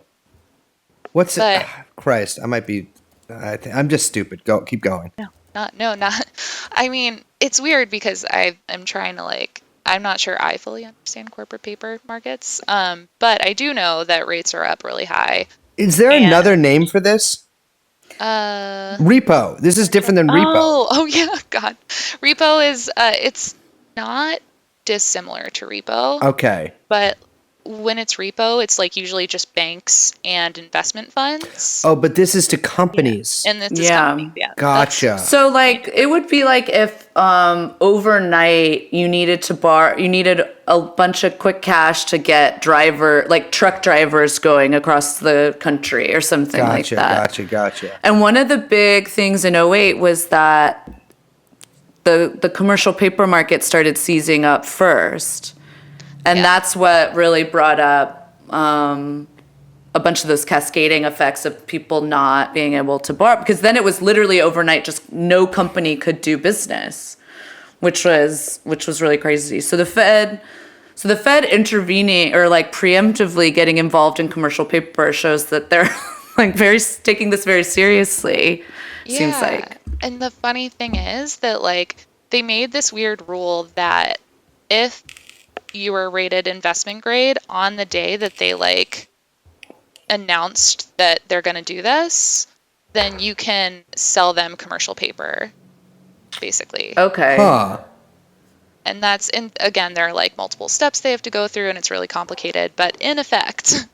what's But it? Christ, I might be. I'm just stupid. Keep going. not. I mean, it's weird because I'm trying to like. I'm not sure I fully understand corporate paper markets. But I do know that rates are up really high. Is there And another name for this? Repo. This is different than repo. oh yeah, God. Repo is it's not dissimilar to repo, Okay. but when it's repo, it's like usually just banks and investment funds. Oh, but this is to companies. And this is Yeah. companies, yeah. Gotcha. So like it would be like if overnight you needed a bunch of quick cash to get truck drivers going across the country or something like that. Gotcha. And one of the big things in '08 was that the commercial paper market started seizing up first. And that's what really brought up a bunch of those cascading effects of people not being able to borrow, because then it was literally overnight, just no company could do business, which was really crazy. So the Fed intervening or like preemptively getting involved in commercial paper shows that they're like taking this very seriously. Seems like. And the funny thing is that like they made this weird rule that if you were rated investment grade on the day that they like announced that they're going to do this, then you can sell them commercial paper, basically. Okay. Huh. And that's, again, there are like multiple steps they have to go through, and it's really complicated. But in effect,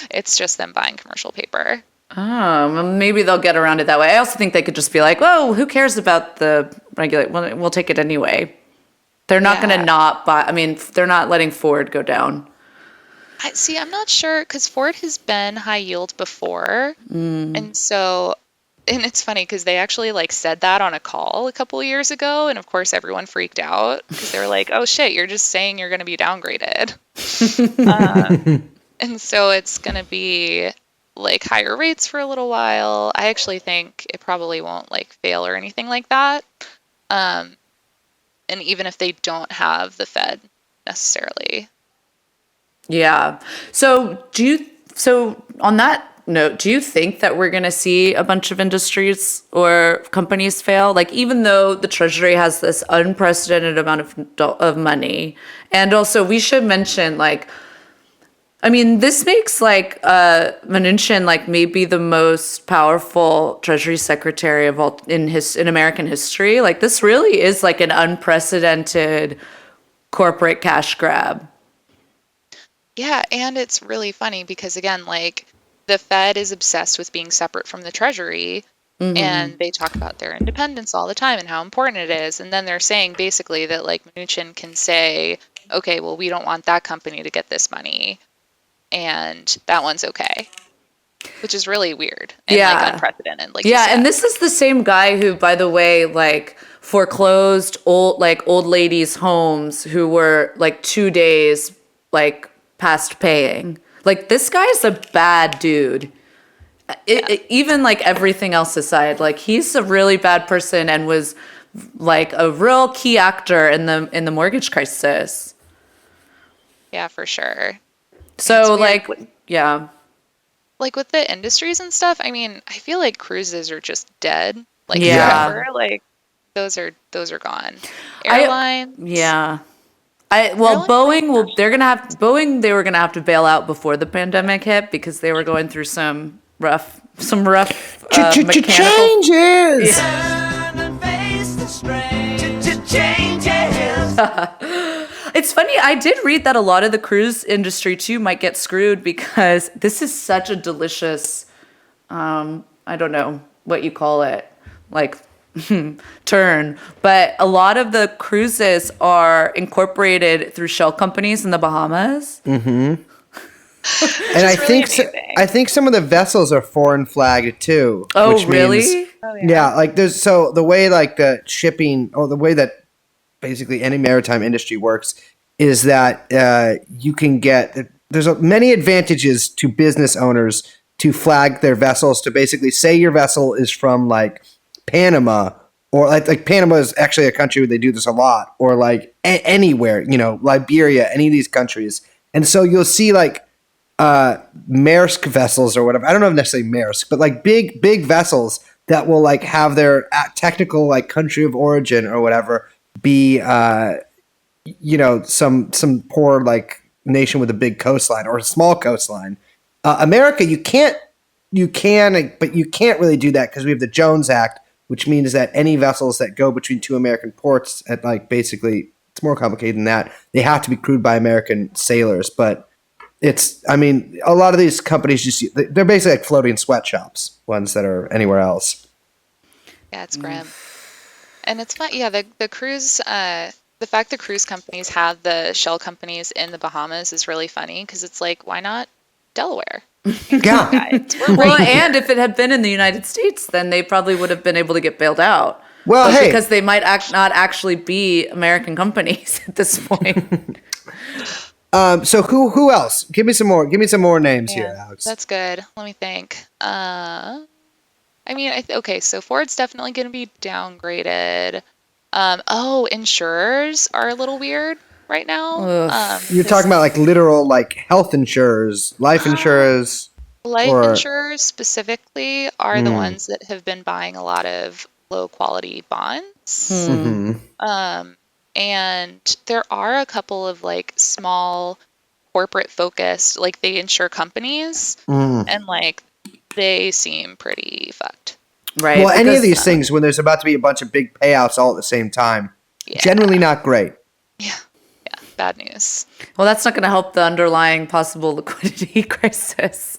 it's just them buying commercial paper. Oh, well, maybe they'll get around it that way. I also think they could just be like, "Whoa, who cares about the regulate? We'll take it anyway." They're not going Yeah. to not buy. I mean, they're not letting Ford go down. I'm not sure, because Ford has been high yield before. And so, and it's funny because they actually like said that on a call a couple of years ago. And of course, everyone freaked out because they were like, oh shit, you're just saying you're going to be downgraded. And so it's going to be like higher rates for a little while. I actually think it probably won't like fail or anything like that. And even if they don't have the Fed necessarily. Yeah. So on that note, do you think that we're going to see a bunch of industries or companies fail? Like, even though the Treasury has this unprecedented amount of money, and also we should mention, like, I mean, this makes like Mnuchin like maybe the most powerful Treasury Secretary of all in American history. Like, this really is like an unprecedented corporate cash grab. Yeah, and it's really funny because, again, like the Fed is obsessed with being separate from the Treasury, and they talk about their independence all the time and how important it is. And then they're saying basically that like Mnuchin can say, okay, well, we don't want that company to get this money, and that one's okay, which is really weird and like unprecedented. Like you Yeah, said. and this is the same guy who, by the way, like foreclosed old ladies' homes who were like 2 days like past paying. Like, this guy is a bad dude. Even like everything else aside, like he's a really bad person and was like a real key actor in the mortgage crisis. Yeah, for sure. So weird. like, yeah. Like with the industries and stuff, I mean, I feel like cruises are just dead. Like Yeah. forever. Like those are gone. Airlines. Yeah. Airlines Boeing they were gonna have to bail out before the pandemic hit because they were going through some rough mechanical Changes. It's funny, I did read that a lot of the cruise industry too might get screwed because this is such a delicious, I don't know what you call it, like turn, but a lot of the cruises are incorporated through shell companies in the Bahamas. And really I think some of the vessels are foreign flagged too. Oh, which really? means- yeah, like the way like the shipping or the way that basically any maritime industry works is that you can get many advantages to business owners to flag their vessels to basically say your vessel is from like Panama, or like Panama is actually a country where they do this a lot, or like anywhere, Liberia, any of these countries. And so you'll see like Maersk vessels or whatever. I don't know if necessarily Maersk, but like big vessels that will like have their technical like country of origin or whatever be some poor like nation with a big coastline or a small coastline. America, you can, but you can't really do that because we have the Jones Act, which means that any vessels that go between two American ports at like basically it's more complicated than that. They have to be crewed by American sailors, but a lot of these companies they're basically like floating sweatshops, ones that are anywhere else. Yeah, it's grim. And it's fun. Yeah, the cruise, the fact that cruise companies have the shell companies in the Bahamas is really funny because it's like, why not Delaware? Yeah. Guys, we're Well, right here. and if it had been in the United States, then they probably would have been able to get bailed out. Well, But hey. because they might not actually be American companies at this point. So who else? Give me some more names here, Yeah, Alex. that's good. Let me think. Okay, so Ford's definitely going to be downgraded. Insurers are a little weird right now. You're talking about like literal like health insurers, life insurers. Life insurers specifically are the ones that have been buying a lot of low quality bonds. And there are a couple of like small corporate focused, like they insure companies, and like they seem pretty fucked. Right. Well, any of because these things, when there's about to be a bunch of big payouts all at the same time, Yeah. generally not great. Yeah, bad news. well, that's not going to help the underlying possible liquidity crisis.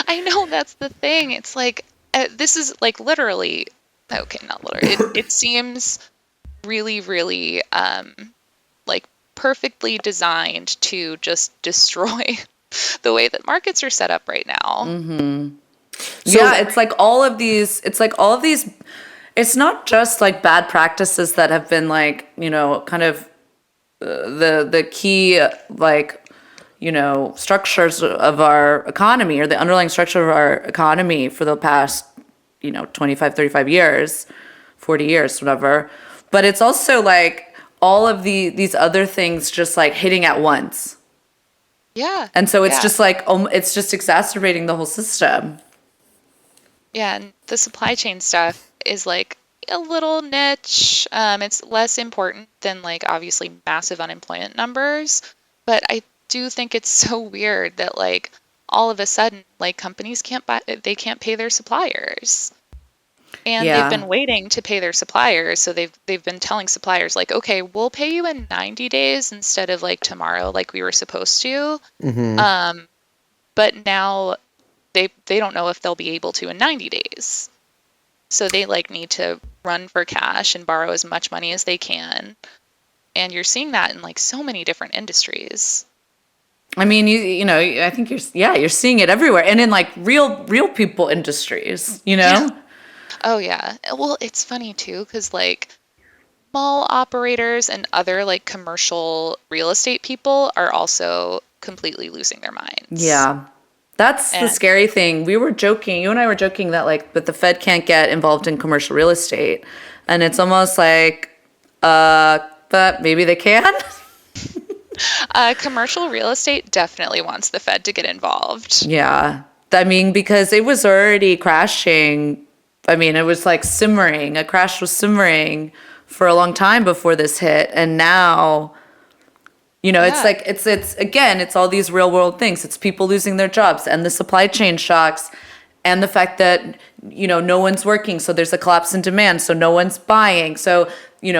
I know, that's the thing. It's like this is like literally okay, not literally. It seems really, really like perfectly designed to just destroy the way that markets are set up right now. So- Yeah, it's like all of these. It's not just like bad practices that have been like, kind of the key like, structures of our economy, or the underlying structure of our economy for the past 25, 35 years, 40 years, whatever. But it's also like all of these other things just like hitting at once. Yeah. And so it's yeah. just like it's just exacerbating the whole system. Yeah, and the supply chain stuff is like a little niche. It's less important than like obviously massive unemployment numbers, but I do think it's so weird that like all of a sudden like companies they can't pay their suppliers. And Yeah. they've been waiting to pay their suppliers, so they've been telling suppliers like, okay, we'll pay you in 90 days instead of like tomorrow, like we were supposed to. But now they don't know if they'll be able to in 90 days. So they like need to run for cash and borrow as much money as they can. And you're seeing that in like so many different industries. I mean, I think you're seeing it everywhere, and in like real people industries, Yeah. Oh yeah. Well, it's funny too, because like mall operators and other like commercial real estate people are also completely losing their minds. Yeah. That's the And- scary thing. You and I were joking that like, but the Fed can't get involved in commercial real estate. And it's almost like, but maybe they can. Commercial real estate definitely wants the Fed to get involved. Yeah. I mean, because it was already crashing. I mean, it was like simmering. A crash was simmering for a long time before this hit. And now, it's Yeah. like, it's all these real world things. It's people losing their jobs and the supply chain shocks and the fact that, no one's working. So there's a collapse in demand. So no one's buying. So,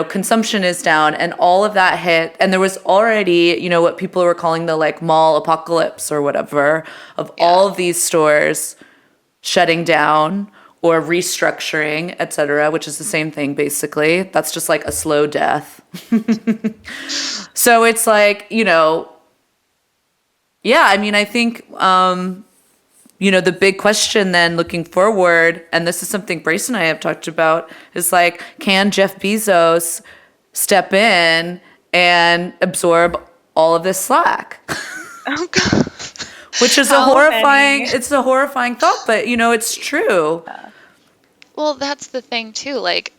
consumption is down, and all of that hit. And there was already, what people were calling the like mall apocalypse or whatever, of all of these stores shutting down or restructuring, et cetera, which is the same thing, basically. That's just like a slow death. So it's like, yeah, I mean, I think, the big question then looking forward, and this is something Brace and I have talked about, is like, can Jeff Bezos step in and absorb all of this slack? Oh God. Which is How it's a horrifying thought, but it's true. Well, that's the thing too. Like,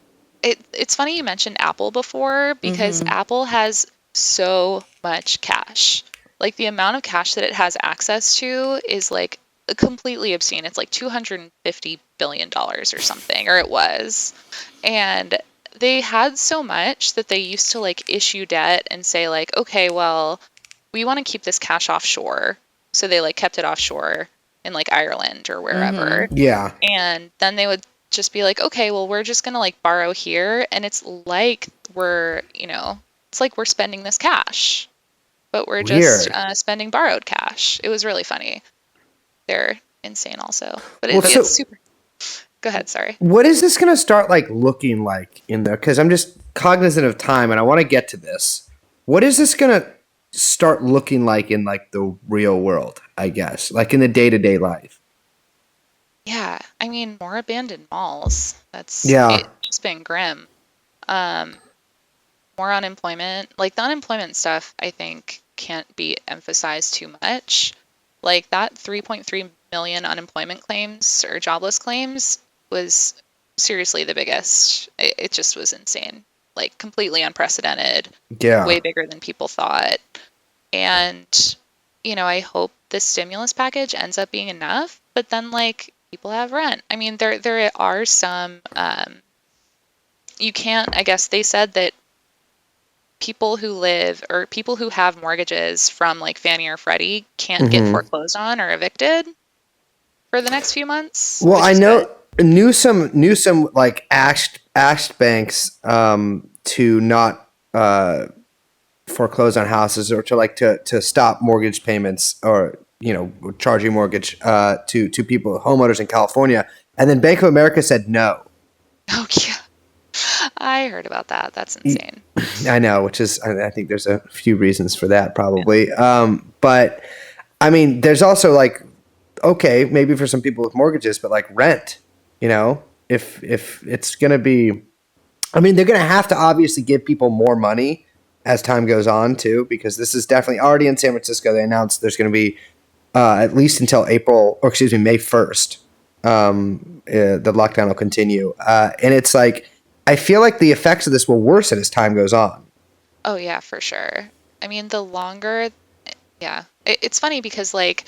it's funny you mentioned Apple before, because Apple has so much cash. Like the amount of cash that it has access to is like completely obscene. It's like $250 billion or something, or it was. And they had so much that they used to like issue debt and say like, okay, well, we want to keep this cash offshore. So they like kept it offshore in like Ireland or wherever. Yeah. And then they would just be like, okay, well, we're just going to like borrow here. And it's like it's like we're spending this cash, but we're just spending borrowed cash. It was really funny. They're insane also, but it's super. Go ahead. Sorry. What is this going to start like looking like in there? Because I'm just cognizant of time and I want to get to this. What is this going to start looking like in like the real world, I guess, like in the day-to-day life? Yeah. I mean, more abandoned malls. It's just been grim. More unemployment. Like the unemployment stuff, I think can't be emphasized too much. Like that 3.3 million unemployment claims or jobless claims was seriously the biggest. It just was insane. Like completely unprecedented. Yeah. Way bigger than people thought. And, I hope this stimulus package ends up being enough, but then like people have rent. I mean, there are some, you can't, I guess they said that people who have mortgages from like Fannie or Freddie can't get foreclosed on or evicted for the next few months, Well, which I is know good. Newsom like asked banks to not foreclose on houses or to stop mortgage payments or charging mortgage to people homeowners in California, and then Bank of America said no. Oh yeah, I heard about that. That's insane. I know, which is I think there's a few reasons for that probably, but I mean there's also like okay maybe for some people with mortgages, but like rent, if it's gonna be, I mean they're gonna have to obviously give people more money as time goes on too, because this is definitely already in San Francisco. They announced there's going to be at least until May 1st. The lockdown will continue, and it's like I feel like the effects of this will worsen as time goes on. Oh yeah, for sure. I mean, the longer, yeah, it's funny because like,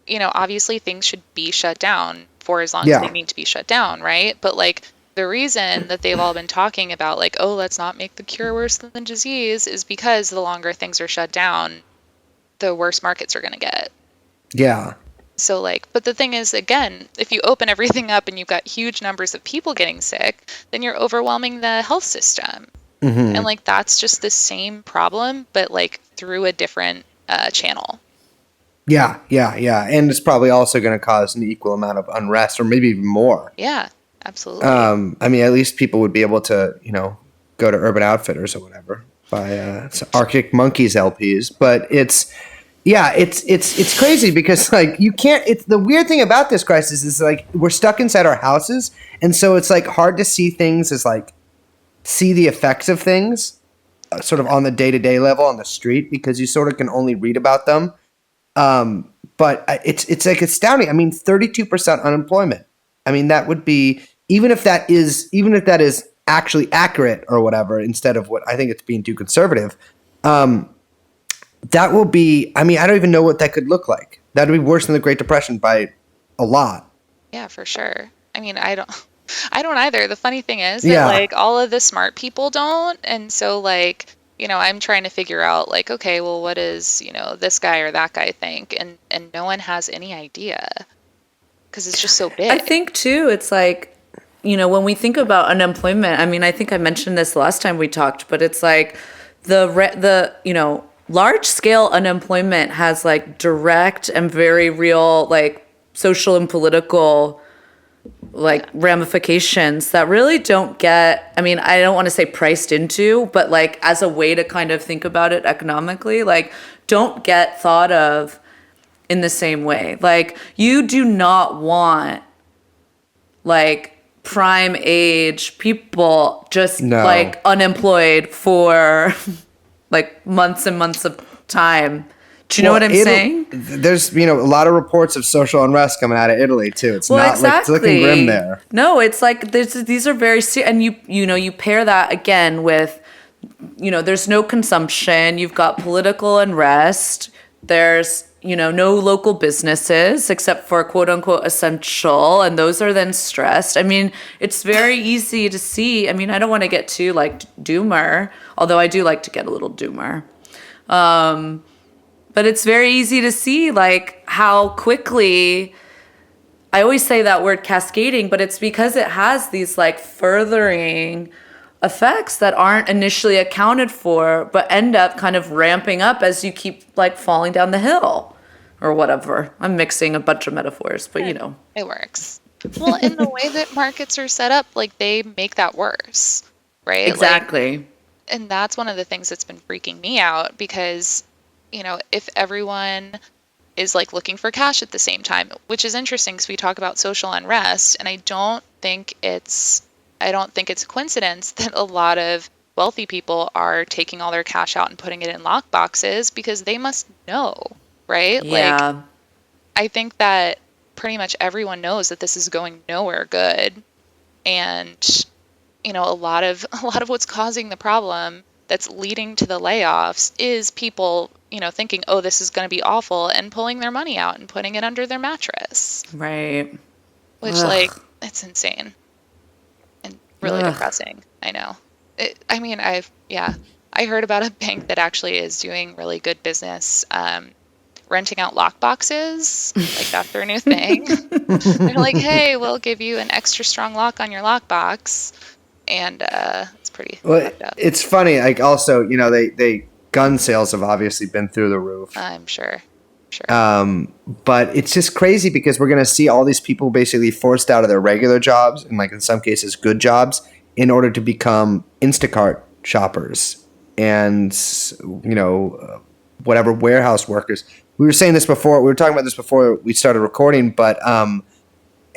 obviously things should be shut down for as long as they Yeah, need to be shut down, right? But like the reason that they've all been talking about like, oh, let's not make the cure worse than the disease is because the longer things are shut down, the worse markets are going to get. yeah, So like, but the thing is, again, if you open everything up and you've got huge numbers of people getting sick, then you're overwhelming the health system. And like, that's just the same problem, but like through a different channel. yeah, and it's probably also going to cause an equal amount of unrest, or maybe even more. Yeah, absolutely. I mean, at least people would be able to, go to Urban Outfitters or whatever, buy Arctic Monkeys LPs. But it's crazy because like you can't. It's the weird thing about this crisis is like we're stuck inside our houses, and so it's like hard to see things as like see the effects of things, sort of on the day-to-day level on the street, because you sort of can only read about them. But it's like astounding. I mean, 32% unemployment. I mean, that would be even if that is actually accurate or whatever, instead of what I think it's being too conservative. That will be. I mean, I don't even know what that could look like. That would be worse than the Great Depression by a lot. Yeah, for sure. I mean, I don't either. The funny thing is that Yeah. like all of the smart people don't. And so like, I'm trying to figure out like, okay, well, what does, this guy or that guy think? And no one has any idea because it's just so big. I think too, it's like, when we think about unemployment, I mean, I think I mentioned this last time we talked, but it's like the large scale unemployment has like direct and very real like social and political like ramifications that really don't get, I mean, I don't want to say priced into, but like as a way to kind of think about it economically, like don't get thought of in the same way. Like you do not want like prime age people just No. like unemployed for like months and months of time. Do you know what I'm saying? There's a lot of reports of social unrest coming out of Italy too. It's not like it's looking grim there. No, it's like these are very and you pair that again with there's no consumption, you've got political unrest, there's no local businesses except for quote unquote essential, and those are then stressed. I mean, it's very easy to see. I mean, I don't want to get too like doomer, although I do like to get a little doomer. But it's very easy to see like how quickly, I always say that word cascading, but it's because it has these like furthering effects that aren't initially accounted for, but end up kind of ramping up as you keep like falling down the hill or whatever. I'm mixing a bunch of metaphors, but It works. Well, in the way that markets are set up, like they make that worse, right? Exactly. Like, and that's one of the things that's been freaking me out because if everyone is like looking for cash at the same time, which is interesting because we talk about social unrest, and I don't think it's a coincidence that a lot of wealthy people are taking all their cash out and putting it in lock boxes because they must know, right? Yeah. Like, I think that pretty much everyone knows that this is going nowhere good, and a lot of what's causing the problem that's leading to the layoffs is people thinking, oh, this is going to be awful, and pulling their money out and putting it under their mattress. Right. Which, Ugh. like, it's insane and really Ugh. depressing. I know. I I heard about a bank that actually is doing really good business, renting out lock boxes. Like that's their new thing. They're like, hey, we'll give you an extra strong lock on your lockbox, and it's pretty Well, fucked up. it's funny. Like also, they gun sales have obviously been through the roof. I'm sure. But it's just crazy because we're going to see all these people basically forced out of their regular jobs and, like, in some cases, good jobs in order to become Instacart shoppers and, whatever, warehouse workers. We were saying this before. We were talking about this before we started recording, but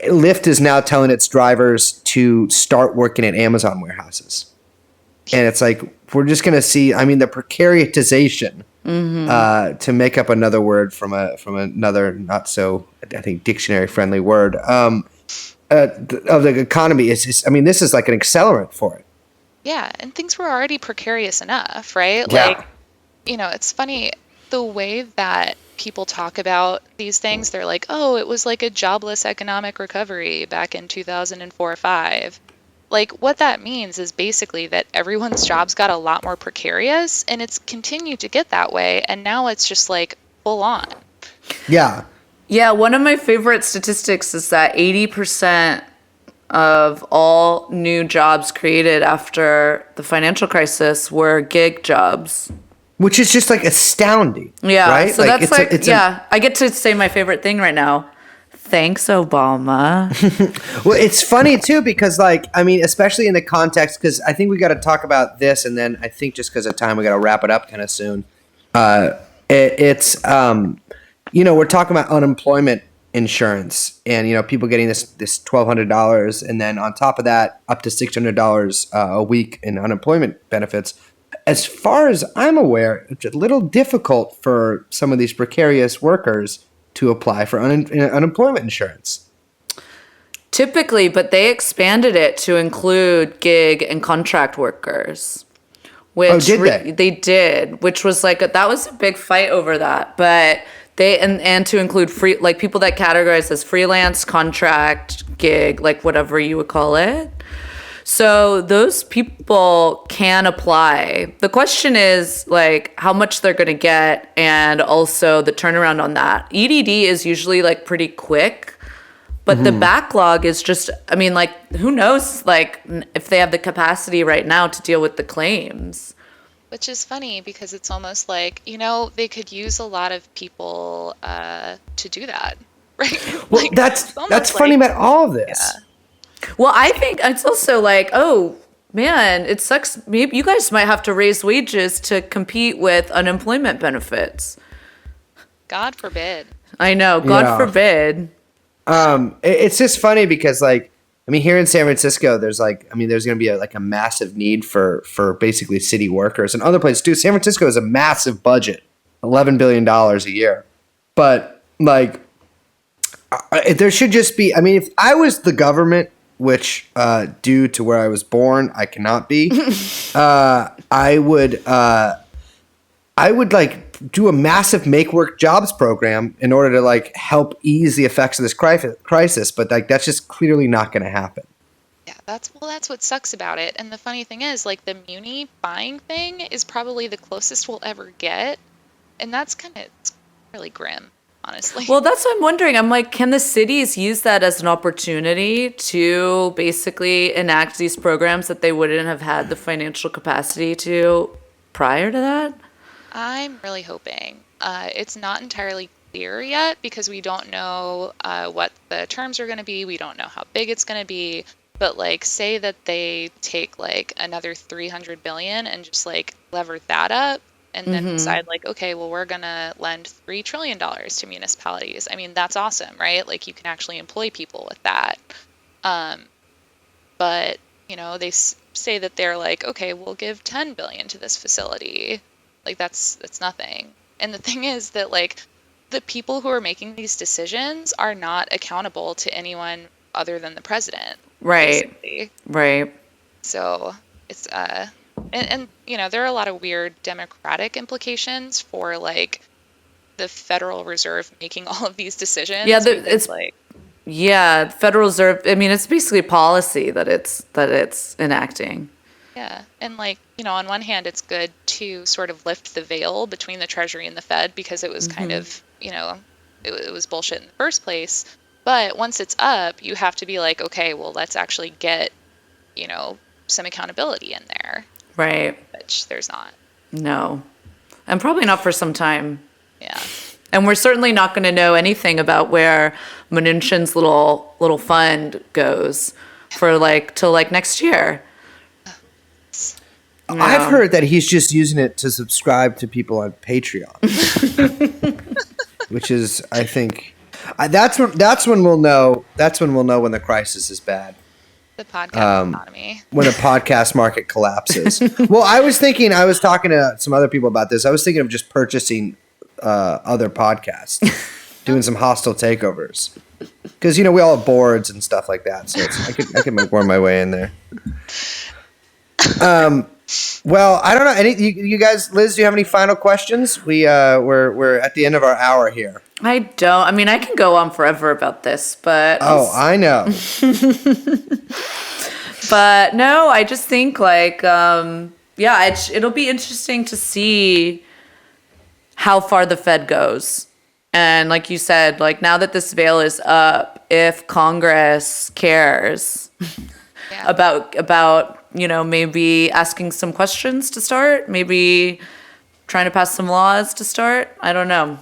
Lyft is now telling its drivers to start working at Amazon warehouses. And it's like, we're just going to see, the precaritization, to make up another word from another not so, I think, dictionary friendly word, of the economy. It's just, this is like an accelerant for it. Yeah, and things were already precarious enough, right? Yeah. Like, it's funny the way that people talk about these things. They're like, oh, it was like a jobless economic recovery back in 2004 or 5. Like, what that means is basically that everyone's jobs got a lot more precarious, and it's continued to get that way, and now it's just like full on. Yeah. Yeah, one of my favorite statistics is that 80% of all new jobs created after the financial crisis were gig jobs. Which is just, like, astounding. Yeah, right? so Like, that's I get to say my favorite thing right now. Thanks, Obama. Well, it's funny, too, because, especially in the context, because I think we got to talk about this, and then I think just because of time, we got to wrap it up kind of soon. We're talking about unemployment insurance and, people getting this $1,200, and then on top of that, up to $600 a week in unemployment benefits. As far as I'm aware, it's a little difficult for some of these precarious workers to apply for unemployment insurance. Typically, but they expanded it to include gig and contract workers. Which did they? They did, which was that was a big fight over that. But they and to include people that categorize as freelance, contract, gig, whatever you would call it. So those people can apply. The question is how much they're going to get and also the turnaround on that. EDD is usually pretty quick, but the backlog is just, who knows if they have the capacity right now to deal with the claims. Which is funny because it's almost like, they could use a lot of people to do that, right? Well, that's funny about all of this. Yeah. Well, I think it's also oh, man, it sucks. Maybe you guys might have to raise wages to compete with unemployment benefits. God forbid. I know. God forbid. It's just funny because here in San Francisco, there's there's going to be a massive need for basically city workers and other places too. San Francisco has a massive budget, $11 billion a year. But there should just be, if I was the government, which due to where I was born, I cannot be, I would do a massive make work jobs program in order to help ease the effects of this crisis. But that's just clearly not going to happen. Yeah, that's what sucks about it. And the funny thing is the muni buying thing is probably the closest we'll ever get. And that's it's really grim, honestly. Well, that's what I'm wondering. I'm can the cities use that as an opportunity to basically enact these programs that they wouldn't have had the financial capacity to prior to that? I'm really hoping. It's not entirely clear yet because we don't know what the terms are going to be. We don't know how big it's going to be. But say that they take another 300 billion and just lever that up and then decide okay, well, we're going to lend $3 trillion to municipalities. That's awesome, right? You can actually employ people with that. But, they say that they're okay, we'll give 10 billion to this facility. That's nothing. And the thing is that the people who are making these decisions are not accountable to anyone other than the president. Right. Basically. Right. So it's and there are a lot of weird democratic implications for the Federal Reserve making all of these decisions. Yeah, the Federal Reserve. It's basically policy that it's enacting. Yeah. And like, on one hand, it's good to sort of lift the veil between the Treasury and the Fed because it was kind of, it was bullshit in the first place. But once it's up, you have to be like, okay, well, let's actually get, some accountability in there, Right. which there's not. No. And probably not for some time. Yeah. And we're certainly not going to know anything about where Mnuchin's little fund goes for till next year. I've heard that he's just using it to subscribe to people on Patreon, which is, I think, that's when we'll know. That's when we'll know when the crisis is bad. The podcast economy. When the podcast market collapses. Well, I was talking to some other people about this. I was thinking of just purchasing other podcasts, doing some hostile takeovers, because we all have boards and stuff like that. So I could work my way in there. Well, I don't know. You guys, Liz, do you have any final questions? We're at the end of our hour here. I don't. I mean, I can go on forever about this, but I know. But no, I just think it'll be interesting to see how far the Fed goes. And like you said, now that this veil is up, if Congress cares about maybe asking some questions to start, maybe trying to pass some laws to start. I don't know.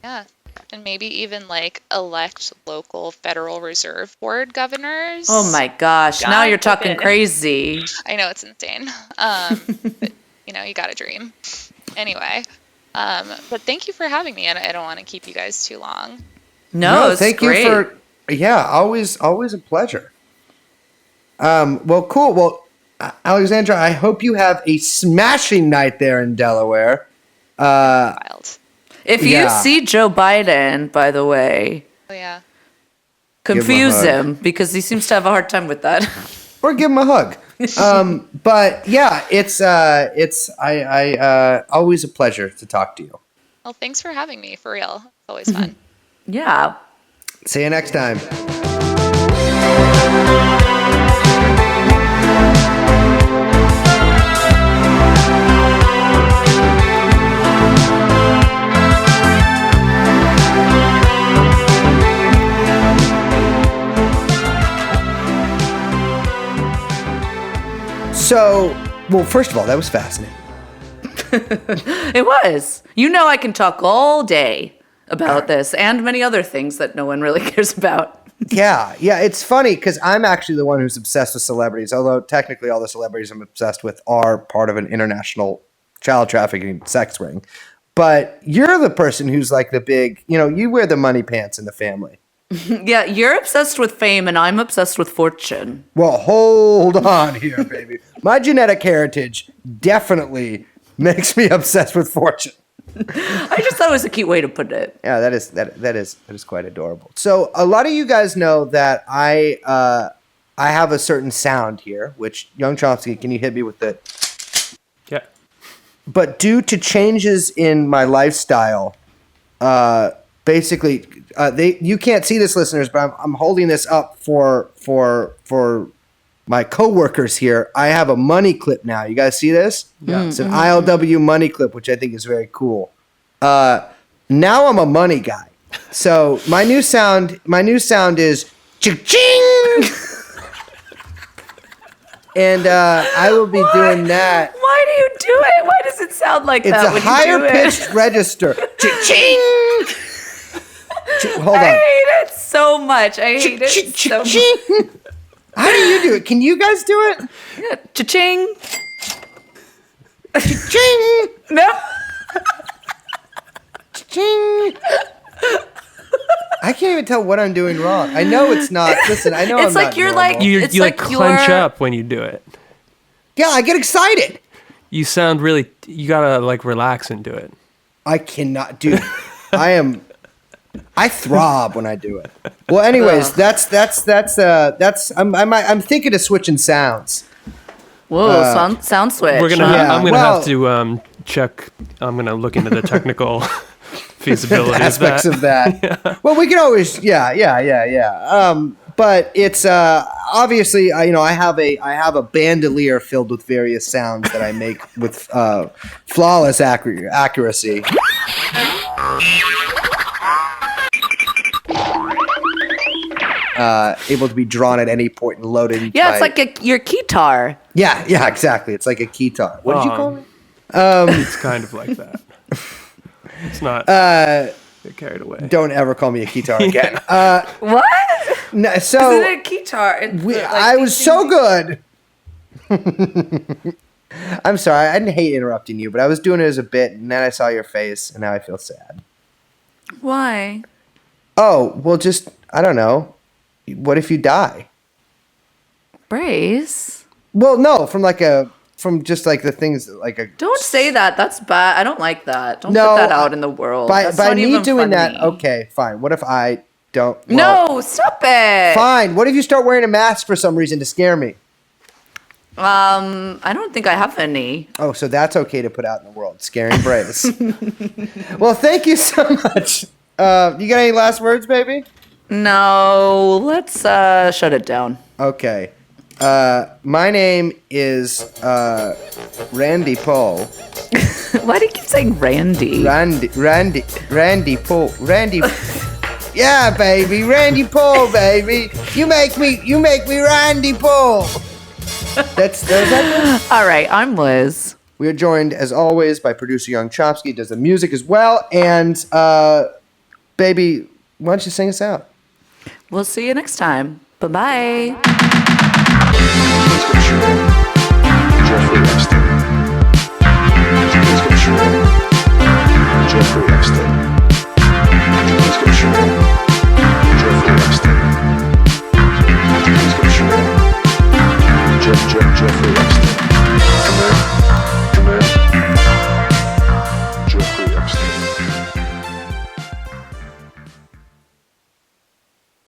Yeah. And maybe even elect local Federal Reserve Board governors. Oh my gosh. Now you're talking crazy. I know, it's insane. But, you got to dream. Anyway. But thank you for having me. And I don't want to keep you guys too long. No, it's thank great. you for, always a pleasure. Well, cool. Well, Alexandra, I hope you have a smashing night there in Delaware. Wild. If you see Joe Biden, by the way, confuse him because he seems to have a hard time with that. Or give him a hug. But yeah, it's always a pleasure to talk to you. Well, thanks for having me. For real, it's always fun. Yeah. See you next time. So, well, first of all, that was fascinating. It was. I can talk all day about this and many other things that no one really cares about. Yeah. It's funny because I'm actually the one who's obsessed with celebrities, although technically all the celebrities I'm obsessed with are part of an international child trafficking sex ring. But you're the person who's the big, you wear the money pants in the family. Yeah, you're obsessed with fame and I'm obsessed with fortune. Well, hold on here, baby. My genetic heritage definitely makes me obsessed with fortune. I just thought it was a cute way to put it. Yeah, that is quite adorable. So a lot of you guys know that I have a certain sound here, which Young Chomsky, can you hit me with it? Yeah. But due to changes in my lifestyle, basically, you can't see this, listeners, but I'm holding this up for my coworkers here. I have a money clip now. You guys see this? Yeah. It's an ILW money clip, which I think is very cool. Now I'm a money guy. So my new sound is cha-ching. And I will be doing that. Why do you do it? Why does it sound like It's that a when higher you do pitched register. Cha-ching. Hold on. I hate it so much. I hate it so much. How do you do it? Can you guys do it? Yeah. Cha-ching. Cha-ching. No. Cha-ching. I can't even tell what I'm doing wrong. I know it's not. Listen, I know It's I'm like not you're normal. like- you It's you like clench you're- up when you do it. Yeah, I get excited. You sound really. You gotta relax and do it. I cannot, dude. I throb when I do it. Well, anyways, I'm thinking of switching sounds. Whoa, sound switch. We're gonna. Yeah, I'm gonna well- have to check. I'm gonna look into the technical feasibility Aspects of that. of that. Well, we can always, yeah. But it's, obviously, I have a bandolier filled with various sounds that I make with flawless accuracy. Able to be drawn at any point and loaded. Yeah, it's like your keytar. Yeah, exactly. It's like a keytar. What did you call it? It's kind of like that. It's not. Get carried away. Don't ever call me a keytar again. What? No, so Isn't it a keytar? I was so good. I'm sorry. I didn't hate interrupting you, but I was doing it as a bit, and then I saw your face, and now I feel sad. Why? Oh, well, just, I don't know. What if you die? Brace? Well, no, from just like the things Don't say that. That's bad. I don't like that. Don't No, put that out in the world. by That's by not me even doing that. funny. Okay, fine. What if I don't? Well, No, stop it. fine. What if you start wearing a mask for some reason to scare me? I don't think I have any. Oh, so that's okay to put out in the world. Scaring Brace. Well, thank you so much. You got any last words, baby? No, let's shut it down. Okay. My name is Randy Paul. Why do you keep saying Randy? Randy Paul. Randy. Yeah, baby, Randy Paul, baby. You make me Randy Paul. That's that. All right, I'm Liz. We are joined, as always, by producer Young Chomsky, does the music as well. And, baby, why don't you sing us out? We'll see you next time. Bye-bye. Let's go true. Jeffrey Epstein. Let's go true. Jeffrey Epstein.